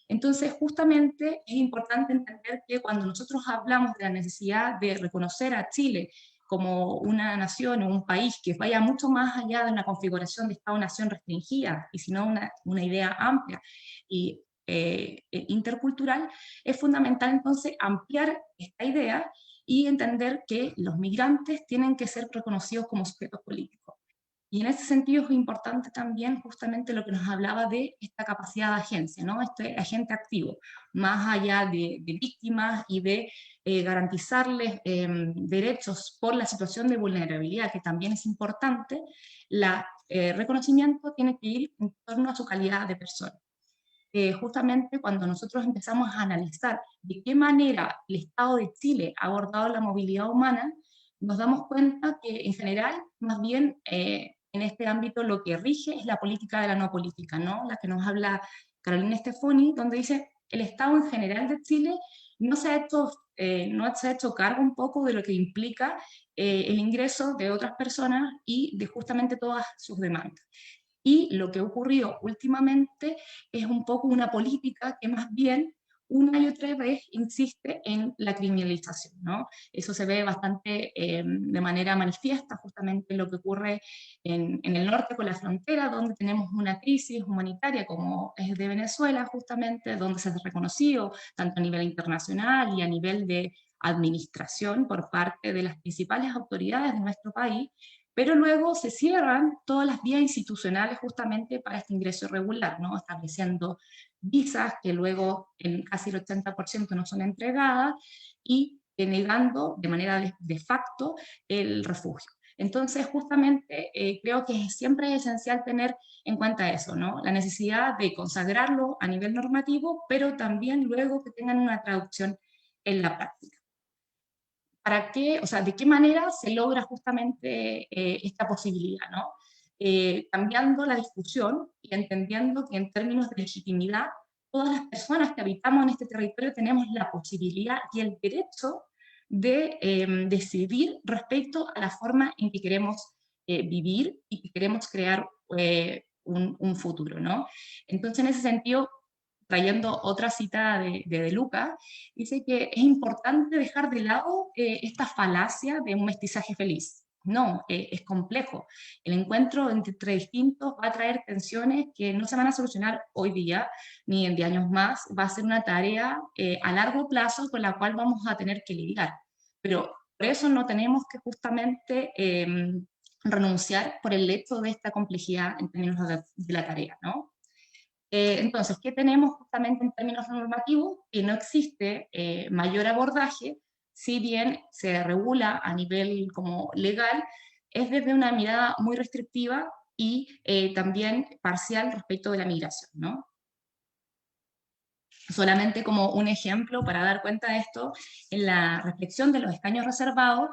Entonces, justamente es importante entender que cuando nosotros hablamos de la necesidad de reconocer a Chile como una nación o un país que vaya mucho más allá de una configuración de Estado-nación restringida, y sino una idea amplia y intercultural, es fundamental entonces ampliar esta idea y entender que los migrantes tienen que ser reconocidos como sujetos políticos. Y en ese sentido es importante también justamente lo que nos hablaba de esta capacidad de agencia, ¿no? Este agente activo, más allá de víctimas y de garantizarles derechos por la situación de vulnerabilidad, que también es importante, el reconocimiento tiene que ir en torno a su calidad de persona. Justamente cuando nosotros empezamos a analizar de qué manera el Estado de Chile ha abordado la movilidad humana, nos damos cuenta que en general, más bien, en este ámbito lo que rige es la política de la no política, ¿no? La que nos habla Carolina Stefoni, donde dice, el Estado en general de Chile no se ha hecho cargo un poco de lo que implica el ingreso de otras personas y de justamente todas sus demandas. Y lo que ha ocurrido últimamente es un poco una política que más bien una y otra vez insiste en la criminalización, ¿no? Eso se ve bastante de manera manifiesta justamente lo que ocurre en el norte con la frontera, donde tenemos una crisis humanitaria como es de Venezuela, justamente, donde se ha reconocido tanto a nivel internacional y a nivel de administración por parte de las principales autoridades de nuestro país, pero luego se cierran todas las vías institucionales justamente para este ingreso irregular, ¿no? Estableciendo visas que luego en casi el 80% no son entregadas y denegando de manera de facto el refugio. Entonces, justamente creo que siempre es esencial tener en cuenta eso, ¿no? La necesidad de consagrarlo a nivel normativo, pero también luego que tengan una traducción en la práctica. ¿Para qué, o sea, de qué manera se logra justamente esta posibilidad, ¿no? Cambiando la discusión y entendiendo que en términos de legitimidad, todas las personas que habitamos en este territorio tenemos la posibilidad y el derecho de decidir respecto a la forma en que queremos vivir y que queremos crear un futuro, ¿no? Entonces, en ese sentido, trayendo otra cita de Luca, dice que es importante dejar de lado esta falacia de un mestizaje feliz. No, es complejo. El encuentro entre distintos va a traer tensiones que no se van a solucionar hoy día, ni en 10 años más. Va a ser una tarea a largo plazo con la cual vamos a tener que lidiar. Pero por eso no tenemos que justamente renunciar por el hecho de esta complejidad en términos de la tarea, ¿no? Entonces, ¿qué tenemos justamente en términos normativos? Que no existe mayor abordaje, si bien se regula a nivel como legal, es desde una mirada muy restrictiva y también parcial respecto de la migración, ¿no? Solamente como un ejemplo para dar cuenta de esto, en la reflexión de los escaños reservados,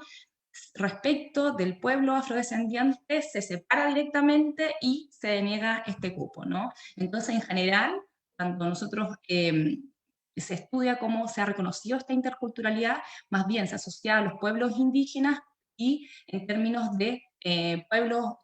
respecto del pueblo afrodescendiente se separa directamente y se deniega este cupo, ¿no? Entonces, en general, cuando nosotros se estudia cómo se ha reconocido esta interculturalidad, más bien se asocia a los pueblos indígenas y en términos de pueblos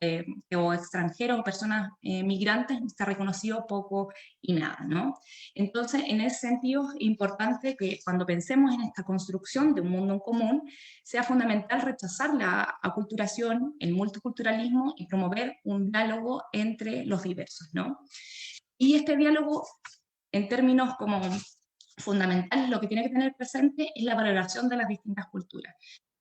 o extranjeros o personas migrantes se ha reconocido poco y nada, ¿no? Entonces, en ese sentido, es importante que cuando pensemos en esta construcción de un mundo en común, sea fundamental rechazar la aculturación, el multiculturalismo y promover un diálogo entre los diversos, ¿no? Y este diálogo, en términos como fundamentales, lo que tiene que tener presente es la valoración de las distintas culturas.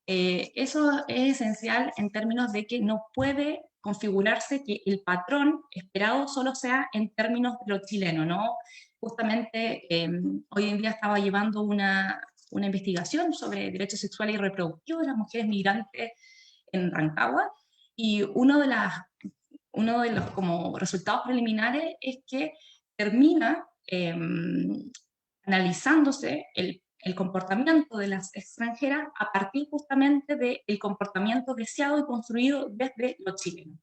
Eso es esencial en términos de que no puede configurarse que el patrón esperado solo sea en términos de lo chileno, ¿no? Justamente hoy en día estaba llevando una investigación sobre derechos sexuales y reproductivos de las mujeres migrantes en Rancagua, y uno de los como resultados preliminares es que termina analizándose el comportamiento de las extranjeras a partir justamente del comportamiento deseado y construido desde los chilenos.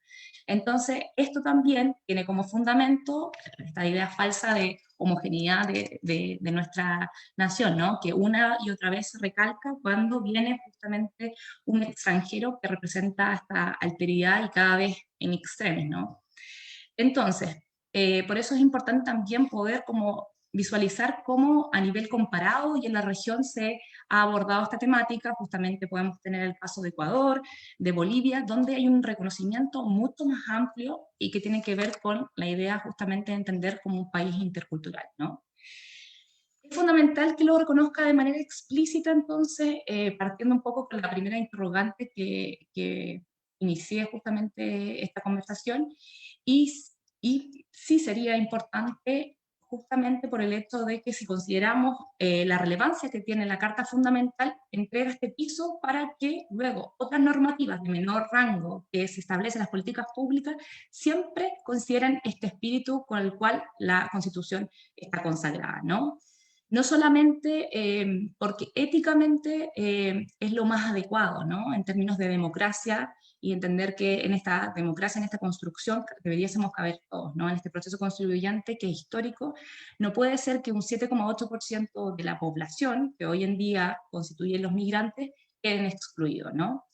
Entonces, esto también tiene como fundamento esta idea falsa de homogeneidad de nuestra nación, ¿no? Que una y otra vez se recalca cuando viene justamente un extranjero que representa esta alteridad y cada vez en extremos, ¿no? Entonces, por eso es importante también poder como visualizar cómo a nivel comparado y en la región se ha abordado esta temática. Justamente podemos tener el caso de Ecuador, de Bolivia, donde hay un reconocimiento mucho más amplio y que tiene que ver con la idea justamente de entender como un país intercultural, ¿no? Es fundamental que lo reconozca de manera explícita, entonces, partiendo un poco con la primera interrogante que inicié justamente esta conversación, y sí sería importante justamente por el hecho de que si consideramos la relevancia que tiene la Carta Fundamental, entrega este piso para que luego otras normativas de menor rango que se establecen en las políticas públicas siempre consideren este espíritu con el cual la Constitución está consagrada, ¿no? No solamente porque éticamente es lo más adecuado, ¿no? En términos de democracia, y entender que en esta democracia, en esta construcción, deberíamos caber todos, ¿no? En este proceso constituyente que es histórico, no puede ser que un 7,8% de la población, que hoy en día constituyen los migrantes, queden excluidos, ¿no?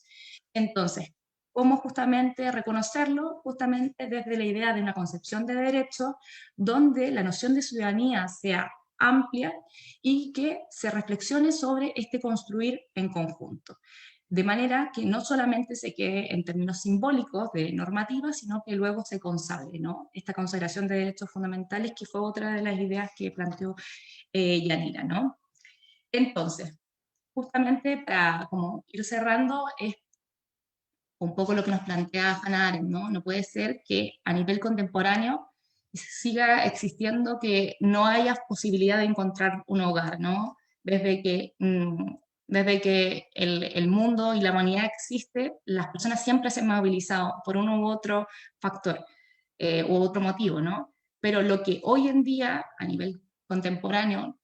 Entonces, ¿cómo justamente reconocerlo? Justamente desde la idea de una concepción de derechos, donde la noción de ciudadanía sea amplia y que se reflexione sobre este construir en conjunto. De manera que no solamente se quede en términos simbólicos de normativa, sino que luego se consagre, ¿no? Esta consagración de derechos fundamentales, que fue otra de las ideas que planteó Yanira, ¿no? Entonces, justamente para como ir cerrando, es un poco lo que nos plantea Hannah Arendt, ¿no? No puede ser que a nivel contemporáneo siga existiendo que no haya posibilidad de encontrar un hogar, ¿no? Desde que el mundo y la humanidad existe, las personas siempre se han movilizado por uno u otro factor u otro motivo, ¿no? Pero lo que hoy en día, a nivel contemporáneo,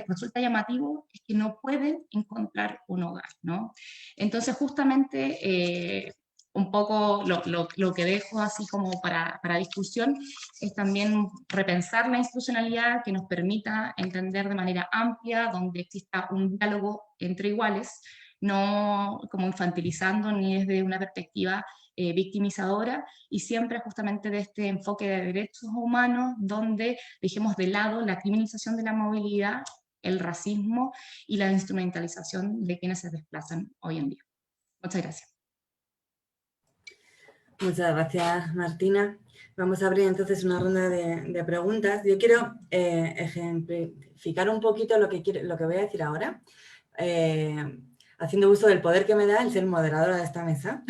resulta llamativo es que no pueden encontrar un hogar, ¿no? Entonces, justamente, un poco lo que dejo así como para discusión es también repensar la institucionalidad que nos permita entender de manera amplia, donde exista un diálogo entre iguales, no como infantilizando ni desde una perspectiva victimizadora, y siempre justamente de este enfoque de derechos humanos, donde dejemos de lado la criminalización de la movilidad, el racismo y la instrumentalización de quienes se desplazan hoy en día. Muchas gracias. Muchas gracias, Martina. Vamos a abrir entonces una ronda de preguntas. Yo quiero ejemplificar un poquito lo que voy a decir ahora, haciendo uso del poder que me da el ser moderadora de esta mesa.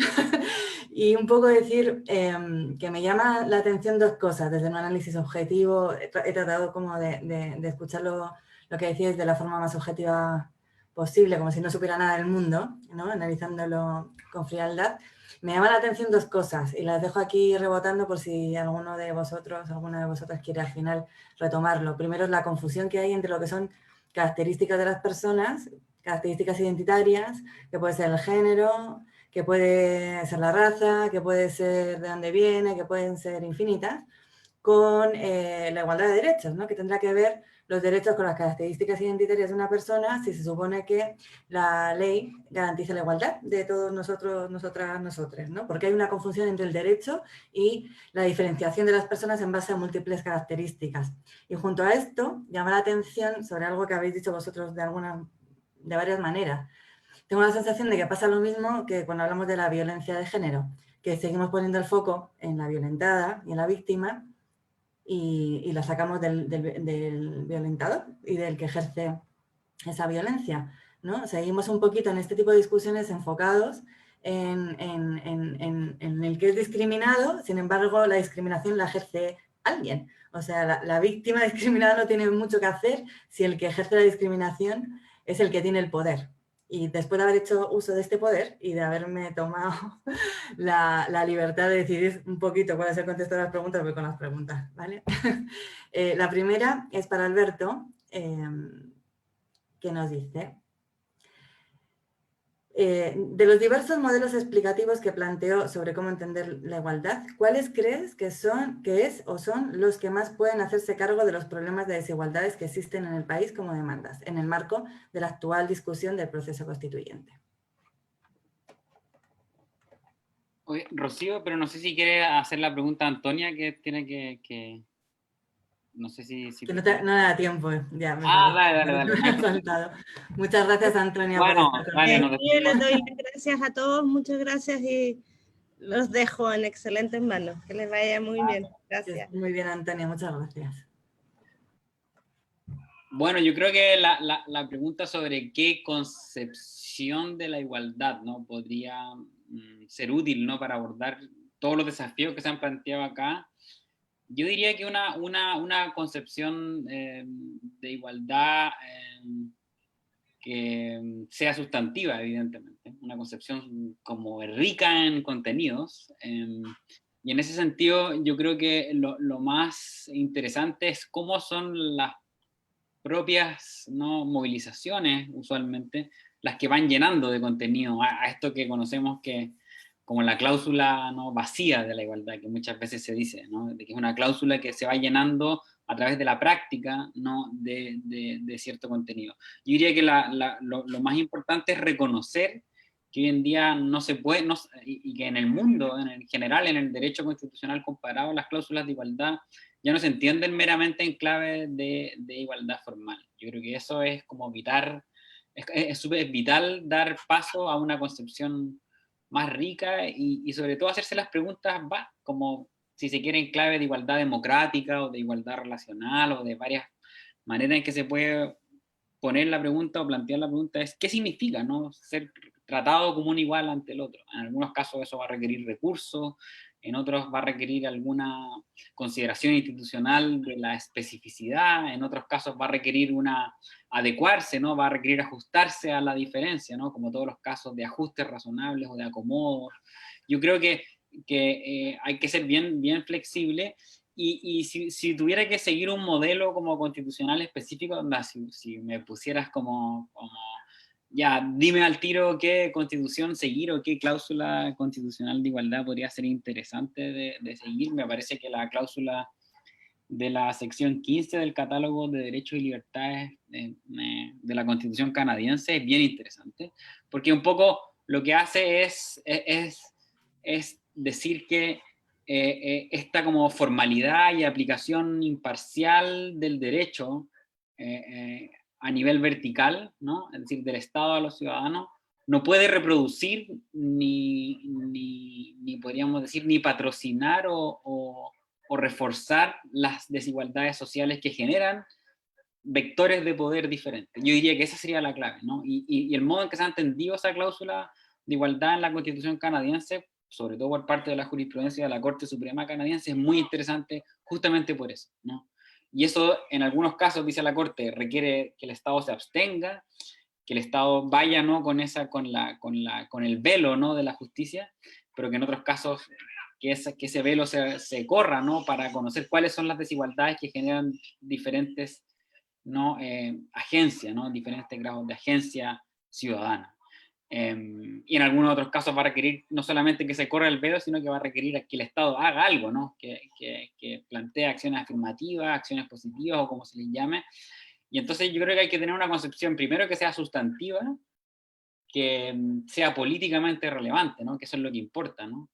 Y un poco decir que me llama la atención dos cosas desde un análisis objetivo. He tratado como de escuchar lo que decíais de la forma más objetiva posible, como si no supiera nada del mundo, ¿no? Analizándolo con frialdad. Me llama la atención dos cosas y las dejo aquí rebotando por si alguna de vosotras quiere al final retomarlo. Primero es la confusión que hay entre lo que son características de las personas, características identitarias, que puede ser el género, que puede ser la raza, que puede ser de dónde viene, que pueden ser infinitas, con la igualdad de derechos, ¿no? Que tendrá que ver los derechos con las características identitarias de una persona si se supone que la ley garantiza la igualdad de todos nosotros, nosotras, nosotres, ¿no? Porque hay una confusión entre el derecho y la diferenciación de las personas en base a múltiples características. Y junto a esto, llama la atención sobre algo que habéis dicho vosotros de varias maneras. Tengo la sensación de que pasa lo mismo que cuando hablamos de la violencia de género, que seguimos poniendo el foco en la violentada y en la víctima y la sacamos del violentador y del que ejerce esa violencia, ¿no? Seguimos un poquito en este tipo de discusiones enfocados en el que es discriminado, sin embargo la discriminación la ejerce alguien. O sea, la víctima discriminada no tiene mucho que hacer si el que ejerce la discriminación es el que tiene el poder. Y después de haber hecho uso de este poder y de haberme tomado la libertad de decidir un poquito cuál es el contexto de las preguntas, voy con las preguntas, ¿vale? La primera es para Alberto, que nos dice, de los diversos modelos explicativos que planteó sobre cómo entender la igualdad, ¿cuáles crees que son los que más pueden hacerse cargo de los problemas de desigualdades que existen en el país como demandas, en el marco de la actual discusión del proceso constituyente? Oye, Rocío, pero no sé si quiere hacer la pregunta a Antonia, que tiene que... No sé si... Que no da tiempo, ya. Dale. Me he saltado. Muchas gracias, Antonia, bueno, por estar vale, conmigo. Yo les doy las gracias a todos, muchas gracias y los dejo en excelentes manos. Que les vaya muy bien. Gracias. Muy bien, Antonia, muchas gracias. Bueno, yo creo que la pregunta sobre qué concepción de la igualdad, ¿no? Podría ser útil, ¿no? Para abordar todos los desafíos que se han planteado acá. Yo diría que una concepción de igualdad que sea sustantiva, evidentemente. Una concepción como rica en contenidos. Y en ese sentido, yo creo que lo más interesante es cómo son las propias, ¿no?, movilizaciones, usualmente, las que van llenando de contenido a esto que conocemos como la cláusula, ¿no?, vacía de la igualdad, que muchas veces se dice, ¿no?, de que es una cláusula que se va llenando a través de la práctica, ¿no?, de cierto contenido. Yo diría que lo más importante es reconocer que hoy en día no se puede, y que en el mundo, en general, en el derecho constitucional comparado, las cláusulas de igualdad ya no se entienden meramente en clave de igualdad formal. Yo creo que eso es como evitar, es vital dar paso a una concepción más rica y sobre todo hacerse las preguntas como si se quiere en clave de igualdad democrática o de igualdad relacional o de varias maneras en que se puede poner la pregunta o plantear la pregunta es ¿qué significa, no? Ser tratado como un igual ante el otro? En algunos casos eso va a requerir recursos, en otros va a requerir alguna consideración institucional de la especificidad, en otros casos va a requerir adecuarse, ¿no? Va a requerir ajustarse a la diferencia, ¿no? Como todos los casos de ajustes razonables o de acomodos. Yo creo que hay que ser bien flexible y si tuviera que seguir un modelo como constitucional específico, si me pusieras como ya, dime al tiro qué constitución seguir o qué cláusula constitucional de igualdad podría ser interesante de seguir, me parece que la cláusula de la sección 15 del catálogo de derechos y libertades de la Constitución canadiense es bien interesante, porque un poco lo que hace es decir que esta como formalidad y aplicación imparcial del derecho a nivel vertical, ¿no? Es decir, del Estado a los ciudadanos, no puede reproducir ni podríamos decir, ni patrocinar o reforzar las desigualdades sociales que generan vectores de poder diferentes. Yo diría que esa sería la clave, ¿no? Y el modo en que se ha entendido esa cláusula de igualdad en la Constitución canadiense, sobre todo por parte de la jurisprudencia de la Corte Suprema canadiense, es muy interesante justamente por eso, ¿no? Y eso, en algunos casos, dice la Corte, requiere que el Estado se abstenga, que el Estado vaya, ¿no? con el velo, ¿no? de la justicia, pero que en otros casos que ese velo se corra, ¿no? Para conocer cuáles son las desigualdades que generan diferentes, ¿no? Agencias, ¿no? Diferentes grados de agencia ciudadana. Y en algunos otros casos va a requerir no solamente que se corra el velo, sino que va a requerir que el Estado haga algo, ¿no? que plantee acciones afirmativas, acciones positivas o como se les llame. Y entonces yo creo que hay que tener una concepción, primero, que sea sustantiva, que sea políticamente relevante, ¿no? Que eso es lo que importa, ¿no?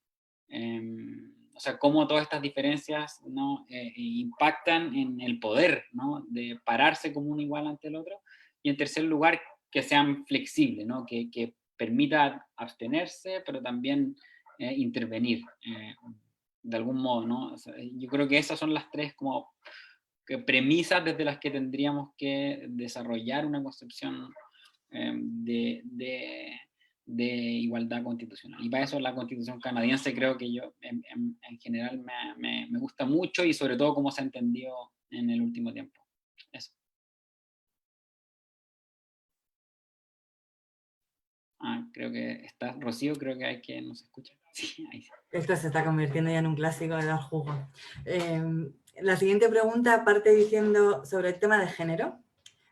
O sea, cómo todas estas diferencias, ¿no? Impactan en el poder, ¿no? De pararse como un igual ante el otro. Y en tercer lugar, que sean flexibles, ¿no? Que permita abstenerse, pero también intervenir de algún modo, ¿no? O sea, yo creo que esas son las tres como premisas desde las que tendríamos que desarrollar una concepción de igualdad constitucional. Y para eso la Constitución canadiense creo que yo en general me gusta mucho y sobre todo cómo se ha entendido en el último tiempo. Eso. Creo que está Rocío, creo que hay que nos escucha. Sí, ahí sí. Esto se está convirtiendo ya en un clásico de dar jugo. La siguiente pregunta parte diciendo sobre el tema de género,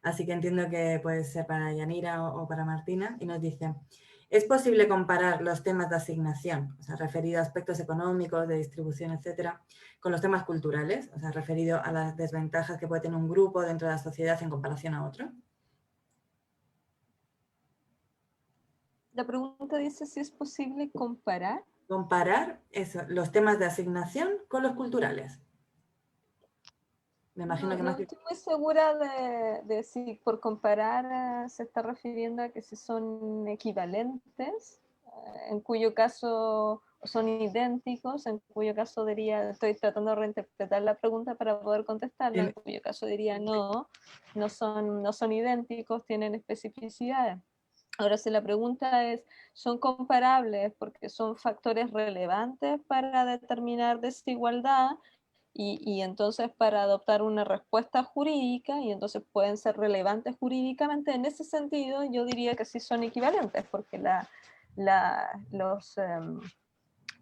así que entiendo que puede ser para Yanira o para Martina, y nos dice, ¿es posible comparar los temas de asignación, o sea, referido a aspectos económicos, de distribución, etcétera, con los temas culturales, o sea, referido a las desventajas que puede tener un grupo dentro de la sociedad en comparación a otro? La pregunta dice si es posible comparar. Comparar eso, los temas de asignación con los culturales. Me imagino que no más... estoy muy segura de si por comparar se está refiriendo a que si son equivalentes, en cuyo caso son idénticos, en cuyo caso diría, estoy tratando de reinterpretar la pregunta para poder contestarla, en cuyo caso diría no son idénticos, tienen especificidades. Ahora, si la pregunta es, ¿son comparables porque son factores relevantes para determinar desigualdad? Y entonces para adoptar una respuesta jurídica, y entonces pueden ser relevantes jurídicamente, en ese sentido yo diría que sí son equivalentes, porque los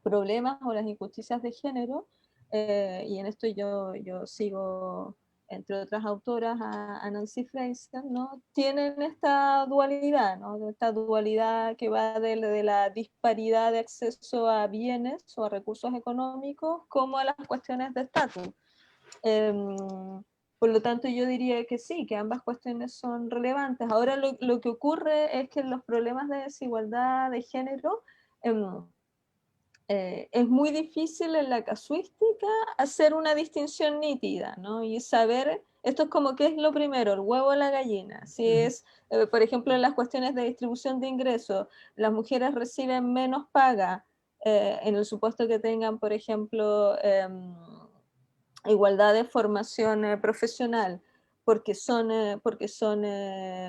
problemas o las injusticias de género, y en esto yo sigo, entre otras autoras, a Nancy Fraser, ¿no? Tienen esta dualidad, ¿no? Esta dualidad que va de la disparidad de acceso a bienes o a recursos económicos como a las cuestiones de estatus. Por lo tanto, yo diría que sí, que ambas cuestiones son relevantes. Ahora lo que ocurre es que los problemas de desigualdad de género es muy difícil en la casuística hacer una distinción nítida, ¿no? Y saber, esto es como que es lo primero, el huevo o la gallina. Si es, por ejemplo, en las cuestiones de distribución de ingresos, las mujeres reciben menos paga en el supuesto que tengan, por ejemplo, igualdad de formación profesional, porque son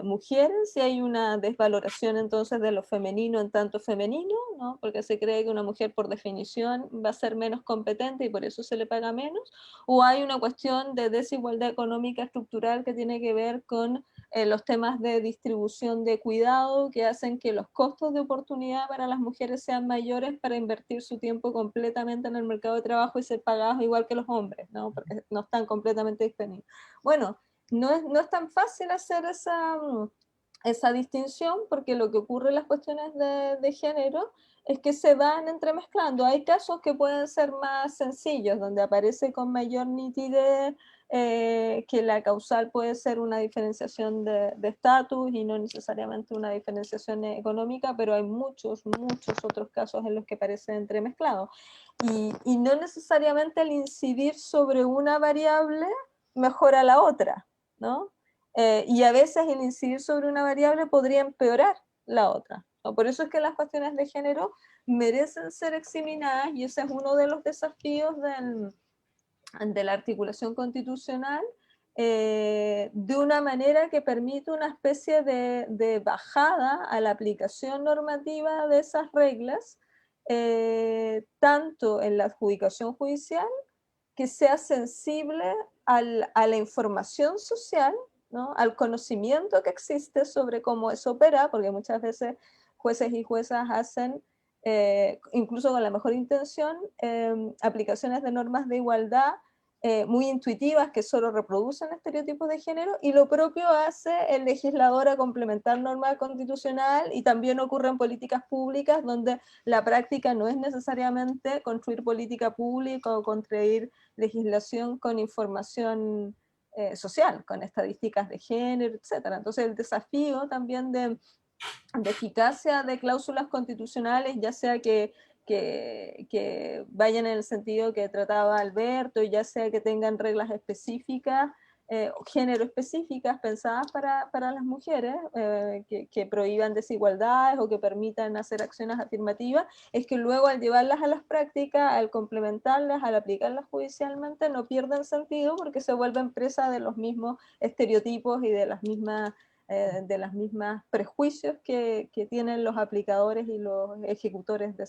mujeres, y hay una desvaloración entonces de lo femenino en tanto femenino, ¿no? Porque se cree que una mujer por definición va a ser menos competente y por eso se le paga menos, o hay una cuestión de desigualdad económica estructural que tiene que ver con los temas de distribución de cuidado que hacen que los costos de oportunidad para las mujeres sean mayores para invertir su tiempo completamente en el mercado de trabajo y ser pagados igual que los hombres, ¿no? Porque no están completamente disponibles. Bueno, no es tan fácil hacer esa distinción, porque lo que ocurre en las cuestiones de género es que se van entremezclando. Hay casos que pueden ser más sencillos, donde aparece con mayor nitidez que la causal puede ser una diferenciación de estatus y no necesariamente una diferenciación económica, pero hay muchos otros casos en los que parece entremezclado. Y no necesariamente el incidir sobre una variable mejora la otra, ¿no? Y a veces el incidir sobre una variable podría empeorar la otra, ¿no? Por eso es que las cuestiones de género merecen ser examinadas, y ese es uno de los desafíos de la articulación constitucional, de una manera que permite una especie de bajada a la aplicación normativa de esas reglas, tanto en la adjudicación judicial, que sea sensible a la información social, ¿no? Al conocimiento que existe sobre cómo eso opera, porque muchas veces jueces y juezas hacen, incluso con la mejor intención, aplicaciones de normas de igualdad muy intuitivas que solo reproducen estereotipos de género, y lo propio hace el legislador a complementar norma constitucional, y también ocurre en políticas públicas donde la práctica no es necesariamente construir política pública o construir legislación con información social, con estadísticas de género, etc. Entonces el desafío también de eficacia de cláusulas constitucionales, ya sea que vayan en el sentido que trataba Alberto, ya sea que tengan reglas específicas, género específicas pensadas para las mujeres, que prohíban desigualdades o que permitan hacer acciones afirmativas, es que luego al llevarlas a las prácticas, al complementarlas, al aplicarlas judicialmente, no pierden sentido porque se vuelven presa de los mismos estereotipos y de las mismas prejuicios que tienen los aplicadores y los ejecutores de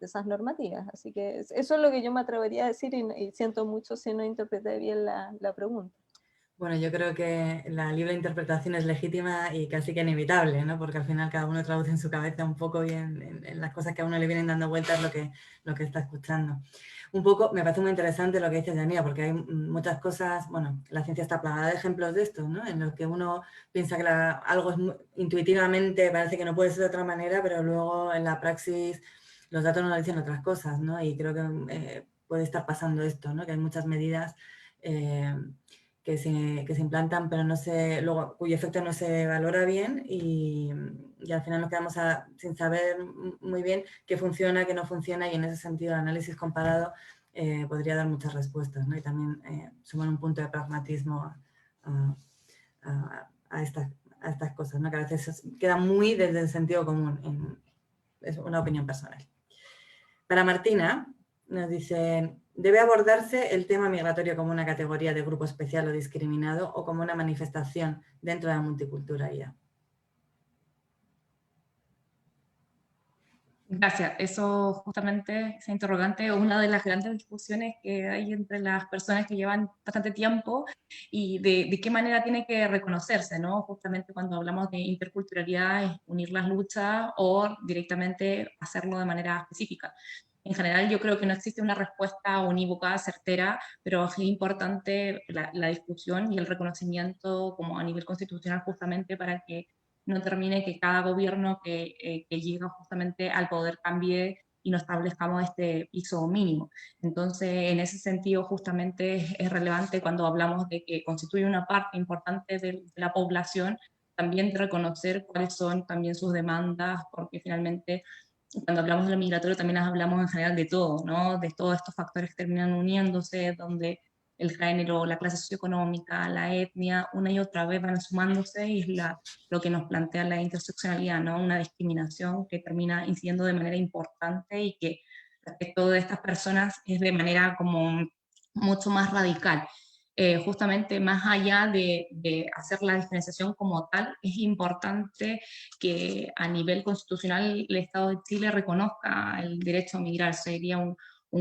esas normativas. Así que eso es lo que yo me atrevería a decir, y siento mucho si no interpreté bien la pregunta. Bueno, yo creo que la libre interpretación es legítima y casi que inevitable, ¿no? Porque al final cada uno traduce en su cabeza un poco y en las cosas que a uno le vienen dando vueltas lo que está escuchando. Un poco, me parece muy interesante lo que dice Yanira, porque hay muchas cosas, bueno, la ciencia está plagada de ejemplos de esto, ¿no? En los que uno piensa que algo es intuitivamente parece que no puede ser de otra manera, pero luego en la praxis los datos nos dicen otras cosas, ¿no? Y creo que puede estar pasando esto, ¿no? Que hay muchas medidas que se implantan, pero luego, cuyo efecto no se valora bien, y al final nos quedamos sin saber muy bien qué funciona, qué no funciona, y en ese sentido el análisis comparado podría dar muchas respuestas, ¿no? Y también sumar un punto de pragmatismo a estas cosas, ¿no? Que a veces queda muy desde el sentido común, es una opinión personal. Para Martina, nos dicen: ¿debe abordarse el tema migratorio como una categoría de grupo especial o discriminado, o como una manifestación dentro de la multiculturalidad? Gracias. Eso justamente, esa interrogante, es una de las grandes discusiones que hay entre las personas que llevan bastante tiempo, y de qué manera tiene que reconocerse, ¿no? Justamente cuando hablamos de interculturalidad, es unir las luchas o directamente hacerlo de manera específica. En general, yo creo que no existe una respuesta unívoca, certera, pero es importante la discusión y el reconocimiento como a nivel constitucional, justamente para que no termine que cada gobierno que llega justamente al poder cambie y no establezcamos este piso mínimo. Entonces, en ese sentido, justamente es relevante cuando hablamos de que constituye una parte importante de la población, también de reconocer cuáles son también sus demandas, porque finalmente Cuando hablamos de lo migratorio también hablamos en general de todo, ¿no? De todos estos factores que terminan uniéndose, donde el género, la clase socioeconómica, la etnia, una y otra vez van sumándose, y es lo que nos plantea la interseccionalidad, ¿no? Una discriminación que termina incidiendo de manera importante y que respecto de estas personas es de manera como mucho más radical. Justamente más allá de hacer la diferenciación como tal, es importante que a nivel constitucional el Estado de Chile reconozca el derecho a migrar. Sería un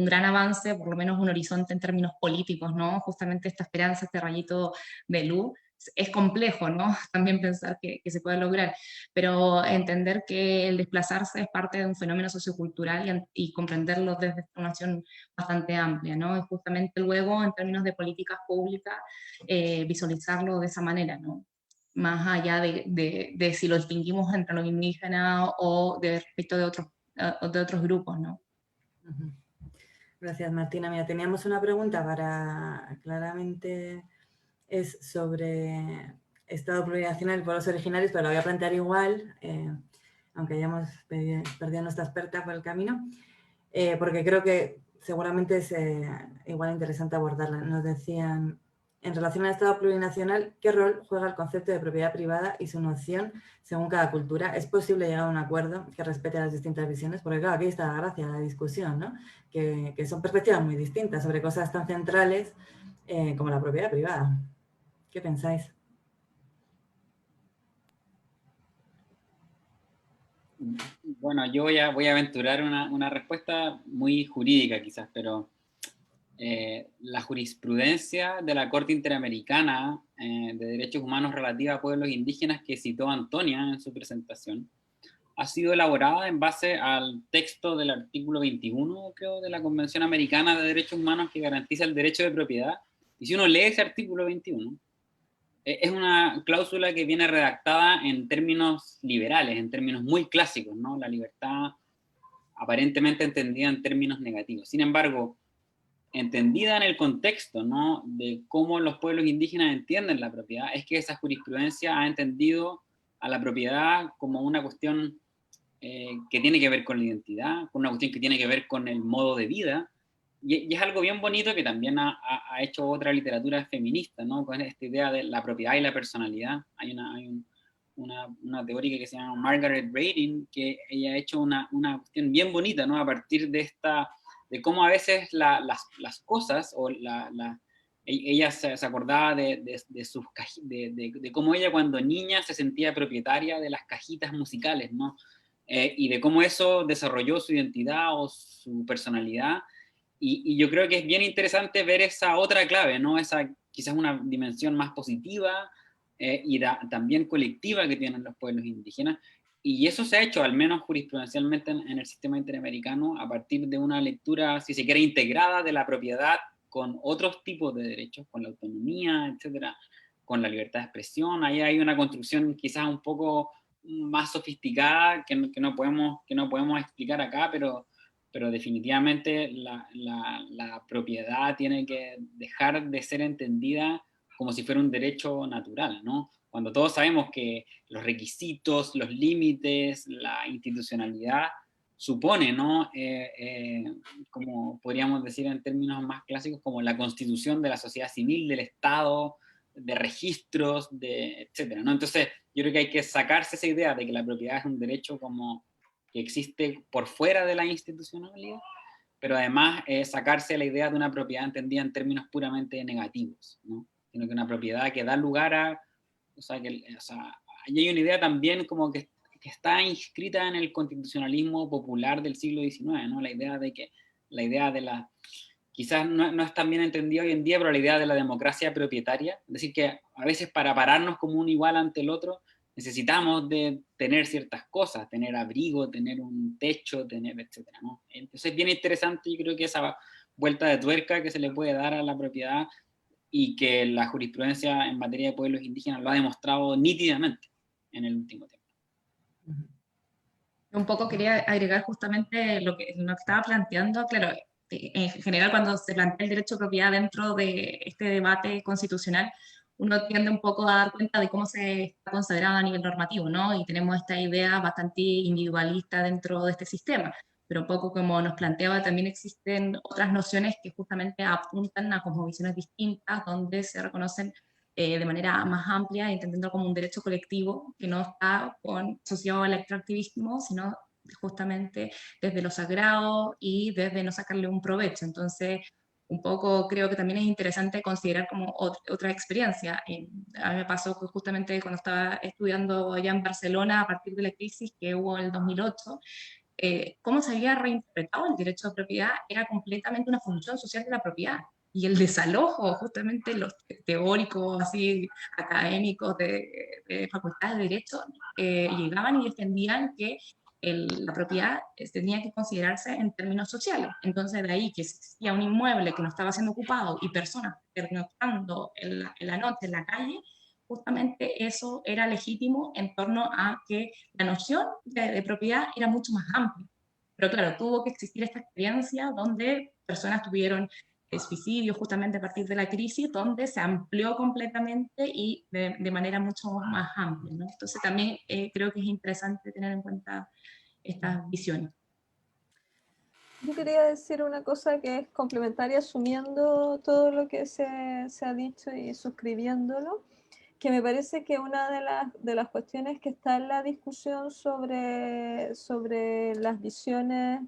gran avance, por lo menos un horizonte en términos políticos, ¿no? Justamente esta esperanza, este rayito de luz. Es complejo, ¿no? También pensar que se puede lograr, pero entender que el desplazarse es parte de un fenómeno sociocultural y comprenderlo desde una nación bastante amplia, ¿no? Y justamente luego, en términos de políticas públicas, visualizarlo de esa manera, ¿no? Más allá de si lo distinguimos entre los indígenas o de respecto de otros grupos, ¿no? Gracias, Martina. Mira, teníamos una pregunta para, claramente, es sobre Estado plurinacional y pueblos originarios, pero la voy a plantear igual, aunque hayamos perdido a nuestra experta por el camino, porque creo que seguramente es igual interesante abordarla. Nos decían, en relación al Estado plurinacional, ¿qué rol juega el concepto de propiedad privada y su noción según cada cultura? ¿Es posible llegar a un acuerdo que respete las distintas visiones? Porque claro, aquí está la gracia, la discusión, ¿no? Que son perspectivas muy distintas sobre cosas tan centrales como la propiedad privada. ¿Qué pensáis? Bueno, yo voy a aventurar una respuesta muy jurídica quizás, pero la jurisprudencia de la Corte Interamericana de Derechos Humanos relativa a pueblos indígenas que citó Antonia en su presentación ha sido elaborada en base al texto del artículo 21, creo, de la Convención Americana de Derechos Humanos, que garantiza el derecho de propiedad. Y si uno lee ese artículo 21, es una cláusula que viene redactada en términos liberales, en términos muy clásicos, ¿no? La libertad aparentemente entendida en términos negativos. Sin embargo, entendida en el contexto, ¿no?, de cómo los pueblos indígenas entienden la propiedad, es que esa jurisprudencia ha entendido a la propiedad como una cuestión que tiene que ver con la identidad, con una cuestión que tiene que ver con el modo de vida, y es algo bien bonito que también ha hecho otra literatura feminista, ¿no?, con esta idea de la propiedad y la personalidad. Hay una teórica que se llama Margaret Radin, que ella ha hecho una cuestión bien bonita, ¿no?, a partir de de cómo a veces las cosas, o ella se acordaba de cómo ella cuando niña se sentía propietaria de las cajitas musicales, ¿no? Y de cómo eso desarrolló su identidad o su personalidad, y yo creo que es bien interesante ver esa otra clave, ¿no? Esa quizás una dimensión más positiva y también colectiva que tienen los pueblos indígenas, y eso se ha hecho, al menos jurisprudencialmente, en el sistema interamericano, a partir de una lectura, si se quiere, integrada de la propiedad con otros tipos de derechos, con la autonomía, etcétera, con la libertad de expresión. Ahí hay una construcción quizás un poco más sofisticada que no podemos explicar acá, pero definitivamente la propiedad tiene que dejar de ser entendida como si fuera un derecho natural, ¿no? Cuando todos sabemos que los requisitos, los límites, la institucionalidad supone, ¿no? Como podríamos decir en términos más clásicos, como la constitución de la sociedad civil, del Estado, de registros, etcétera, ¿no? Entonces, yo creo que hay que sacarse esa idea de que la propiedad es un derecho como que existe por fuera de la institucionalidad, pero además sacarse la idea de una propiedad entendida en términos puramente negativos, ¿no? Sino que una propiedad que da lugar a, ahí hay una idea también como que está inscrita en el constitucionalismo popular del siglo XIX, ¿no? La idea de la, quizás no es tan bien entendida hoy en día, pero la idea de la democracia propietaria, es decir, que a veces para pararnos como un igual ante el otro, necesitamos de tener ciertas cosas, tener abrigo, tener un techo, etcétera, ¿no? Entonces es bien interesante, yo creo que esa vuelta de tuerca que se le puede dar a la propiedad, y que la jurisprudencia en materia de pueblos indígenas lo ha demostrado nítidamente en el último tiempo. Un poco quería agregar justamente lo que estaba planteando. Claro, en general cuando se plantea el derecho de propiedad dentro de este debate constitucional, uno tiende un poco a dar cuenta de cómo se está considerado a nivel normativo, ¿no? Y tenemos esta idea bastante individualista dentro de este sistema, pero un poco como nos planteaba, también existen otras nociones que justamente apuntan a cosmovisiones distintas, donde se reconocen de manera más amplia, entendiendo como un derecho colectivo que no está asociado al extractivismo, sino justamente desde lo sagrado y desde no sacarle un provecho. Entonces, un poco creo que también es interesante considerar como otra experiencia. A mí me pasó que justamente cuando estaba estudiando allá en Barcelona, a partir de la crisis que hubo en el 2008, cómo se había reinterpretado el derecho de propiedad era completamente una función social de la propiedad. Y el desalojo, justamente los teóricos así académicos de facultades de derecho llegaban y defendían que la propiedad tenía que considerarse en términos sociales. Entonces, de ahí que si existía un inmueble que no estaba siendo ocupado y personas pernoctando en la noche en la calle, justamente eso era legítimo en torno a que la noción de propiedad era mucho más amplia. Pero claro, tuvo que existir esta experiencia donde personas tuvieron suicidios justamente a partir de la crisis, donde se amplió completamente y de manera mucho más amplia, ¿no? Entonces también creo que es interesante tener en cuenta estas visiones. Yo quería decir una cosa que es complementaria, asumiendo todo lo que se ha dicho y suscribiéndolo, que me parece que una de las cuestiones que está en la discusión sobre las visiones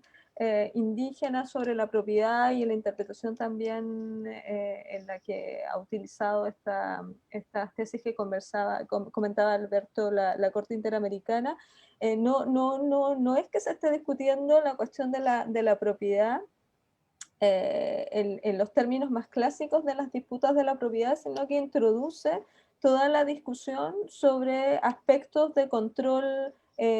indígenas sobre la propiedad y la interpretación también en la que ha utilizado estas tesis que comentaba Alberto, la Corte Interamericana, no es que se esté discutiendo la cuestión de la propiedad en los términos más clásicos de las disputas de la propiedad, sino que introduce toda la discusión sobre aspectos de control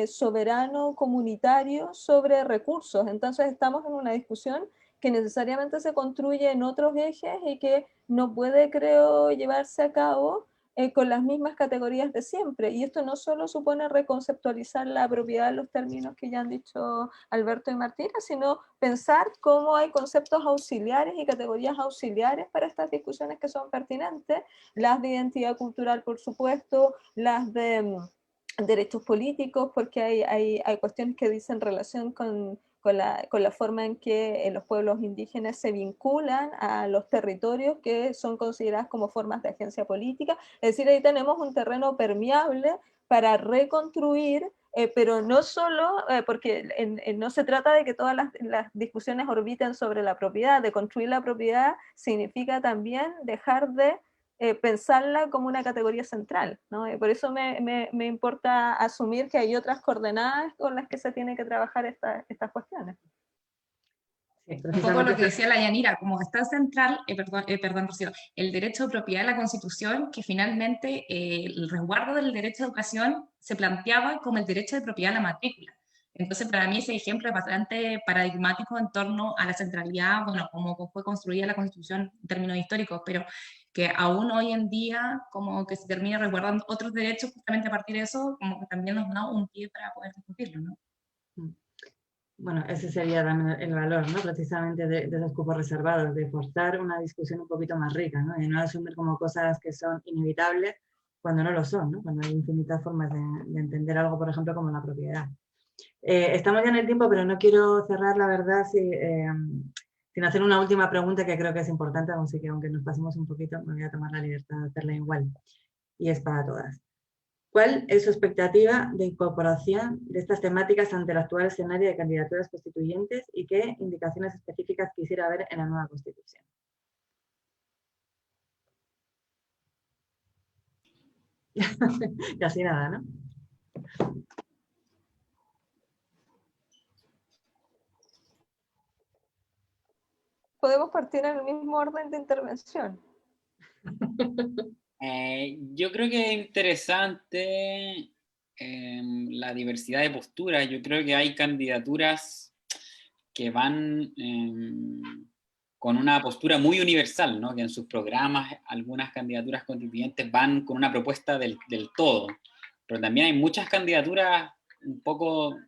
soberano, comunitario, sobre recursos. Entonces estamos en una discusión que necesariamente se construye en otros ejes y que no puede, creo, llevarse a cabo con las mismas categorías de siempre. Y esto no solo supone reconceptualizar la propiedad en los términos que ya han dicho Alberto y Martina, sino pensar cómo hay conceptos auxiliares y categorías auxiliares para estas discusiones que son pertinentes, las de identidad cultural, por supuesto, las de derechos políticos, porque hay cuestiones que dicen relación con la forma en que los pueblos indígenas se vinculan a los territorios que son consideradas como formas de agencia política. Es decir, ahí tenemos un terreno permeable para reconstruir, pero no solo, porque no se trata de que todas las discusiones orbiten sobre la propiedad. De construir la propiedad significa también dejar de pensarla como una categoría central, ¿no? Y por eso me importa asumir que hay otras coordenadas con las que se tiene que trabajar estas cuestiones. Sí, un poco lo que decía la Yanira, como está central, perdón, Rocío, el derecho de propiedad de la Constitución, que finalmente el resguardo del derecho a educación se planteaba como el derecho de propiedad de la matrícula. Entonces, para mí ese ejemplo es bastante paradigmático en torno a la centralidad, bueno, como fue construida la Constitución en términos históricos, pero que aún hoy en día como que se termina resguardando otros derechos justamente a partir de eso, como que también nos da un pie para poder discutirlo, ¿no? Bueno, ese sería también el valor, ¿no? Precisamente de esos cupos reservados, de forzar una discusión un poquito más rica, ¿no? Y no asumir como cosas que son inevitables cuando no lo son, ¿no? Cuando hay infinitas formas de entender algo, por ejemplo, como la propiedad. Estamos ya en el tiempo, pero no quiero cerrar, la verdad, sin hacer una última pregunta que creo que es importante, así que aunque nos pasemos un poquito, me voy a tomar la libertad de hacerla igual. Y es para todas. ¿Cuál es su expectativa de incorporación de estas temáticas ante el actual escenario de candidaturas constituyentes y qué indicaciones específicas quisiera ver en la nueva Constitución? Casi nada, ¿no? Podemos partir en el mismo orden de intervención. Yo creo que es interesante la diversidad de posturas. Yo creo que hay candidaturas que van con una postura muy universal, ¿no? Que en sus programas algunas candidaturas constituyentes van con una propuesta del todo, pero también hay muchas candidaturas un poco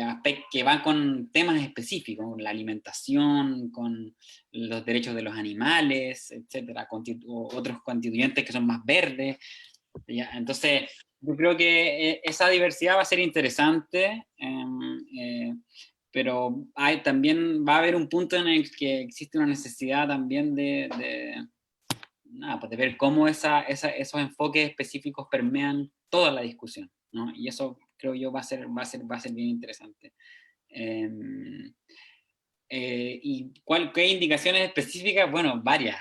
aspectos que van con temas específicos, con la alimentación, con los derechos de los animales, etcétera, otros constituyentes que son más verdes. ¿Ya? Entonces, yo creo que esa diversidad va a ser interesante, pero también va a haber un punto en el que existe una necesidad también pues de ver cómo esos enfoques específicos permean toda la discusión, ¿no? Y eso creo yo va a ser bien interesante. ¿Y qué indicaciones específicas? Bueno, varias,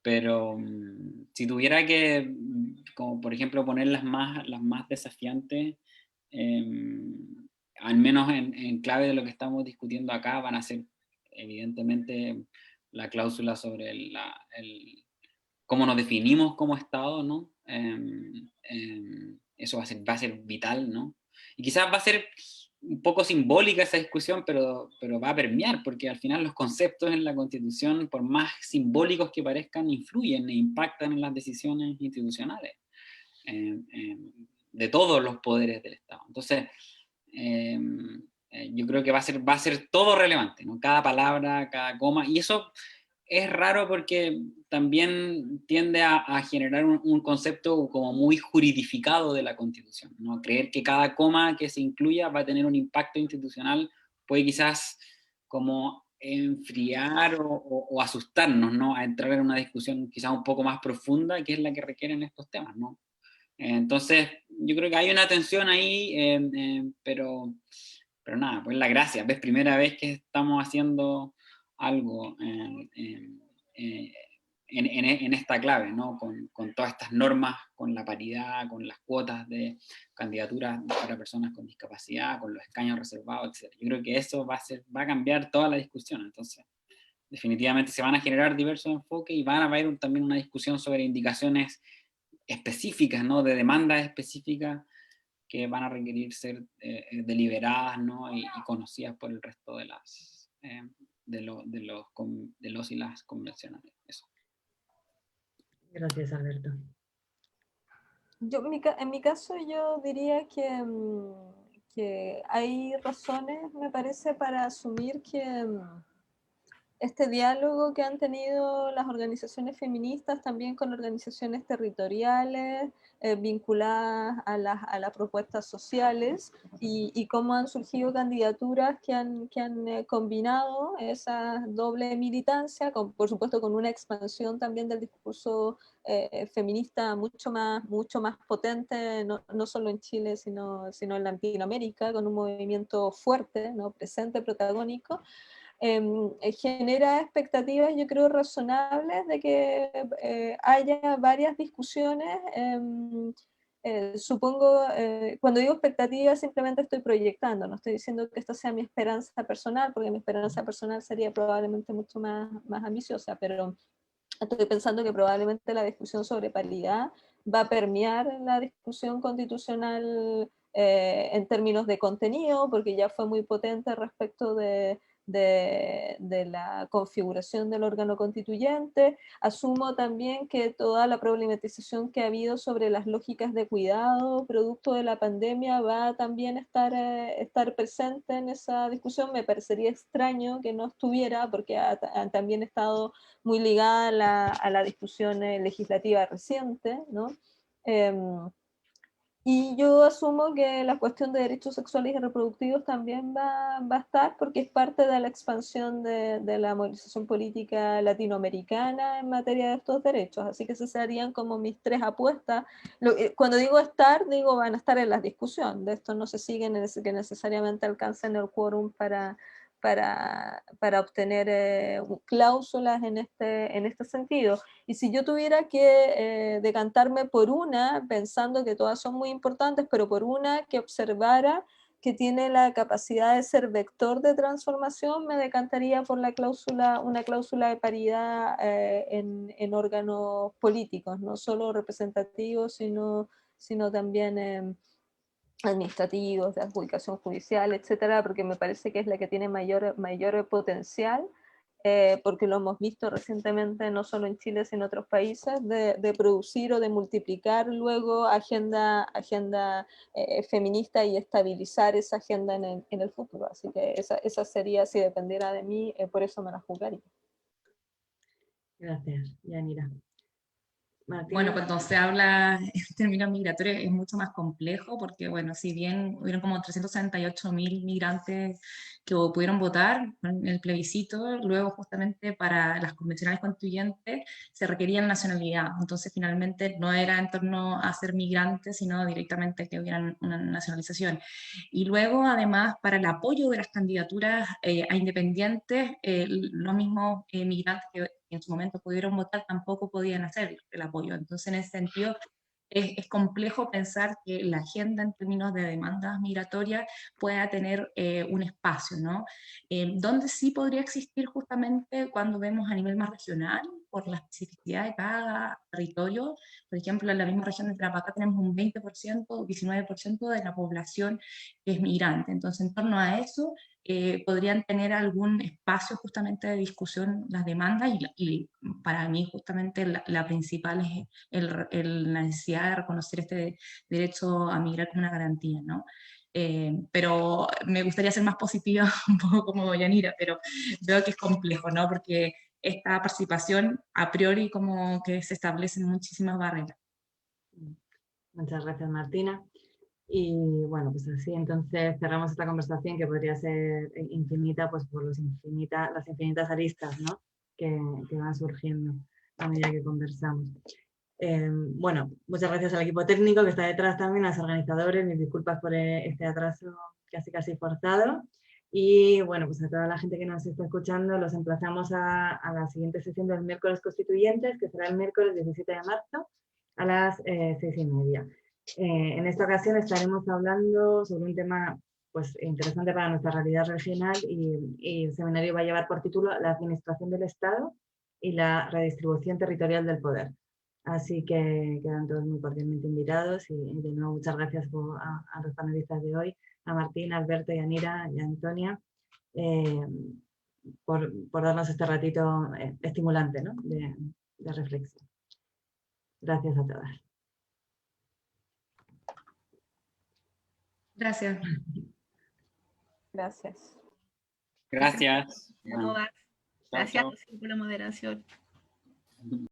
pero si tuviera que, como por ejemplo, poner las más desafiantes, al menos en clave de lo que estamos discutiendo acá, van a ser evidentemente la cláusula sobre cómo nos definimos como Estado, ¿no? Eso va a ser vital, ¿no? Y quizás va a ser un poco simbólica esa discusión, pero va a permear, porque al final los conceptos en la Constitución, por más simbólicos que parezcan, influyen e impactan en las decisiones institucionales de todos los poderes del Estado. Entonces, yo creo que va a ser todo relevante, ¿no? Cada palabra, cada coma, y eso es raro porque también tiende a generar un concepto como muy juridificado de la Constitución, ¿no? Creer que cada coma que se incluya va a tener un impacto institucional puede quizás como enfriar o asustarnos, ¿no? A entrar en una discusión quizás un poco más profunda, que es la que requieren estos temas, ¿no? Entonces, yo creo que hay una tensión ahí, pero nada, pues la gracia, es primera vez que estamos haciendo algo en esta clave, ¿no? Con todas estas normas, con la paridad, con las cuotas de candidaturas para personas con discapacidad, con los escaños reservados, etc. Yo creo que eso va a cambiar toda la discusión. Entonces, definitivamente se van a generar diversos enfoques y van a haber también una discusión sobre indicaciones específicas, ¿no? De demandas específicas que van a requerir ser deliberadas, ¿no? y conocidas por el resto de los y las convencionales. Eso. Gracias, Alberto. En mi caso yo diría que hay razones, me parece, para asumir que este diálogo que han tenido las organizaciones feministas también con organizaciones territoriales vinculadas a las propuestas sociales y cómo han surgido candidaturas que han combinado esa doble militancia, por supuesto con una expansión también del discurso feminista mucho más potente, no solo en Chile, sino en Latinoamérica, con un movimiento fuerte, ¿no? Presente, protagónico. Genera expectativas, yo creo, razonables de que haya varias discusiones. Supongo, cuando digo expectativas, simplemente estoy proyectando, no estoy diciendo que esta sea mi esperanza personal, porque mi esperanza personal sería probablemente mucho más ambiciosa, pero estoy pensando que probablemente la discusión sobre paridad va a permear la discusión constitucional en términos de contenido, porque ya fue muy potente respecto de la configuración del órgano constituyente. Asumo también que toda la problematización que ha habido sobre las lógicas de cuidado producto de la pandemia va a también estar presente en esa discusión. Me parecería extraño que no estuviera, porque ha también estado muy ligada a la discusión legislativa reciente, ¿no? Y yo asumo que la cuestión de derechos sexuales y reproductivos también va a estar, porque es parte de la expansión de la movilización política latinoamericana en materia de estos derechos. Así que esas serían como mis tres apuestas. Cuando digo estar, digo van a estar en la discusión. De esto no se sigue que necesariamente alcancen el quórum para obtener cláusulas en este sentido. Y si yo tuviera que decantarme por una, pensando que todas son muy importantes, pero por una que observara que tiene la capacidad de ser vector de transformación, me decantaría por una cláusula de paridad en órganos políticos, no solo representativos, sino también administrativos, de adjudicación judicial, etcétera, porque me parece que es la que tiene mayor potencial porque lo hemos visto recientemente no solo en Chile, sino en otros países, de producir o de multiplicar luego agenda feminista y estabilizar esa agenda en el futuro. Así que esa sería, si dependiera de mí, por eso me la jugaría. Gracias, Yanira. Martín. Bueno, cuando se habla en términos migratorios es mucho más complejo porque, bueno, si bien hubieron como 368.000 migrantes que pudieron votar en el plebiscito, luego justamente para las convencionales constituyentes se requería nacionalidad. Entonces, finalmente no era en torno a ser migrantes, sino directamente que hubiera una nacionalización. Y luego, además, para el apoyo de las candidaturas a independientes, los mismos migrantes que en su momento pudieron votar tampoco podían hacer el apoyo. Entonces, en ese sentido, es complejo pensar que la agenda en términos de demandas migratorias pueda tener un espacio, ¿no? Donde sí podría existir justamente cuando vemos a nivel más regional, por la especificidad de cada territorio. Por ejemplo, en la misma región de Tarapacá tenemos un 20%, 19% de la población que es migrante. Entonces, en torno a eso, podrían tener algún espacio justamente de discusión las demandas y para mí justamente la principal es la necesidad de reconocer este derecho a migrar como una garantía, ¿no? Pero me gustaría ser más positiva, un poco como Yanira, pero veo que es complejo, ¿no? Porque esta participación a priori como que se establecen muchísimas barreras. Muchas gracias, Martina. Y bueno, pues así entonces cerramos esta conversación que podría ser infinita, pues por las infinitas aristas, ¿no? que van surgiendo a medida que conversamos. Bueno, muchas gracias al equipo técnico que está detrás también, a los organizadores, mis disculpas por este atraso casi forzado. Y bueno, pues a toda la gente que nos está escuchando, los emplazamos a la siguiente sesión del miércoles constituyentes, que será el miércoles 17 de marzo a las 6:30. En esta ocasión estaremos hablando sobre un tema pues, interesante para nuestra realidad regional y el seminario va a llevar por título La administración del Estado y la redistribución territorial del poder. Así que quedan todos muy cordialmente invitados y de nuevo muchas gracias a los panelistas de hoy, a Martín, a Alberto, Yanira y a Antonia, por darnos este ratito estimulante, ¿no? de reflexión. Gracias a todas. Gracias. Gracias. Gracias. ¿Cómo va? Chao, Gracias chao. por la moderación.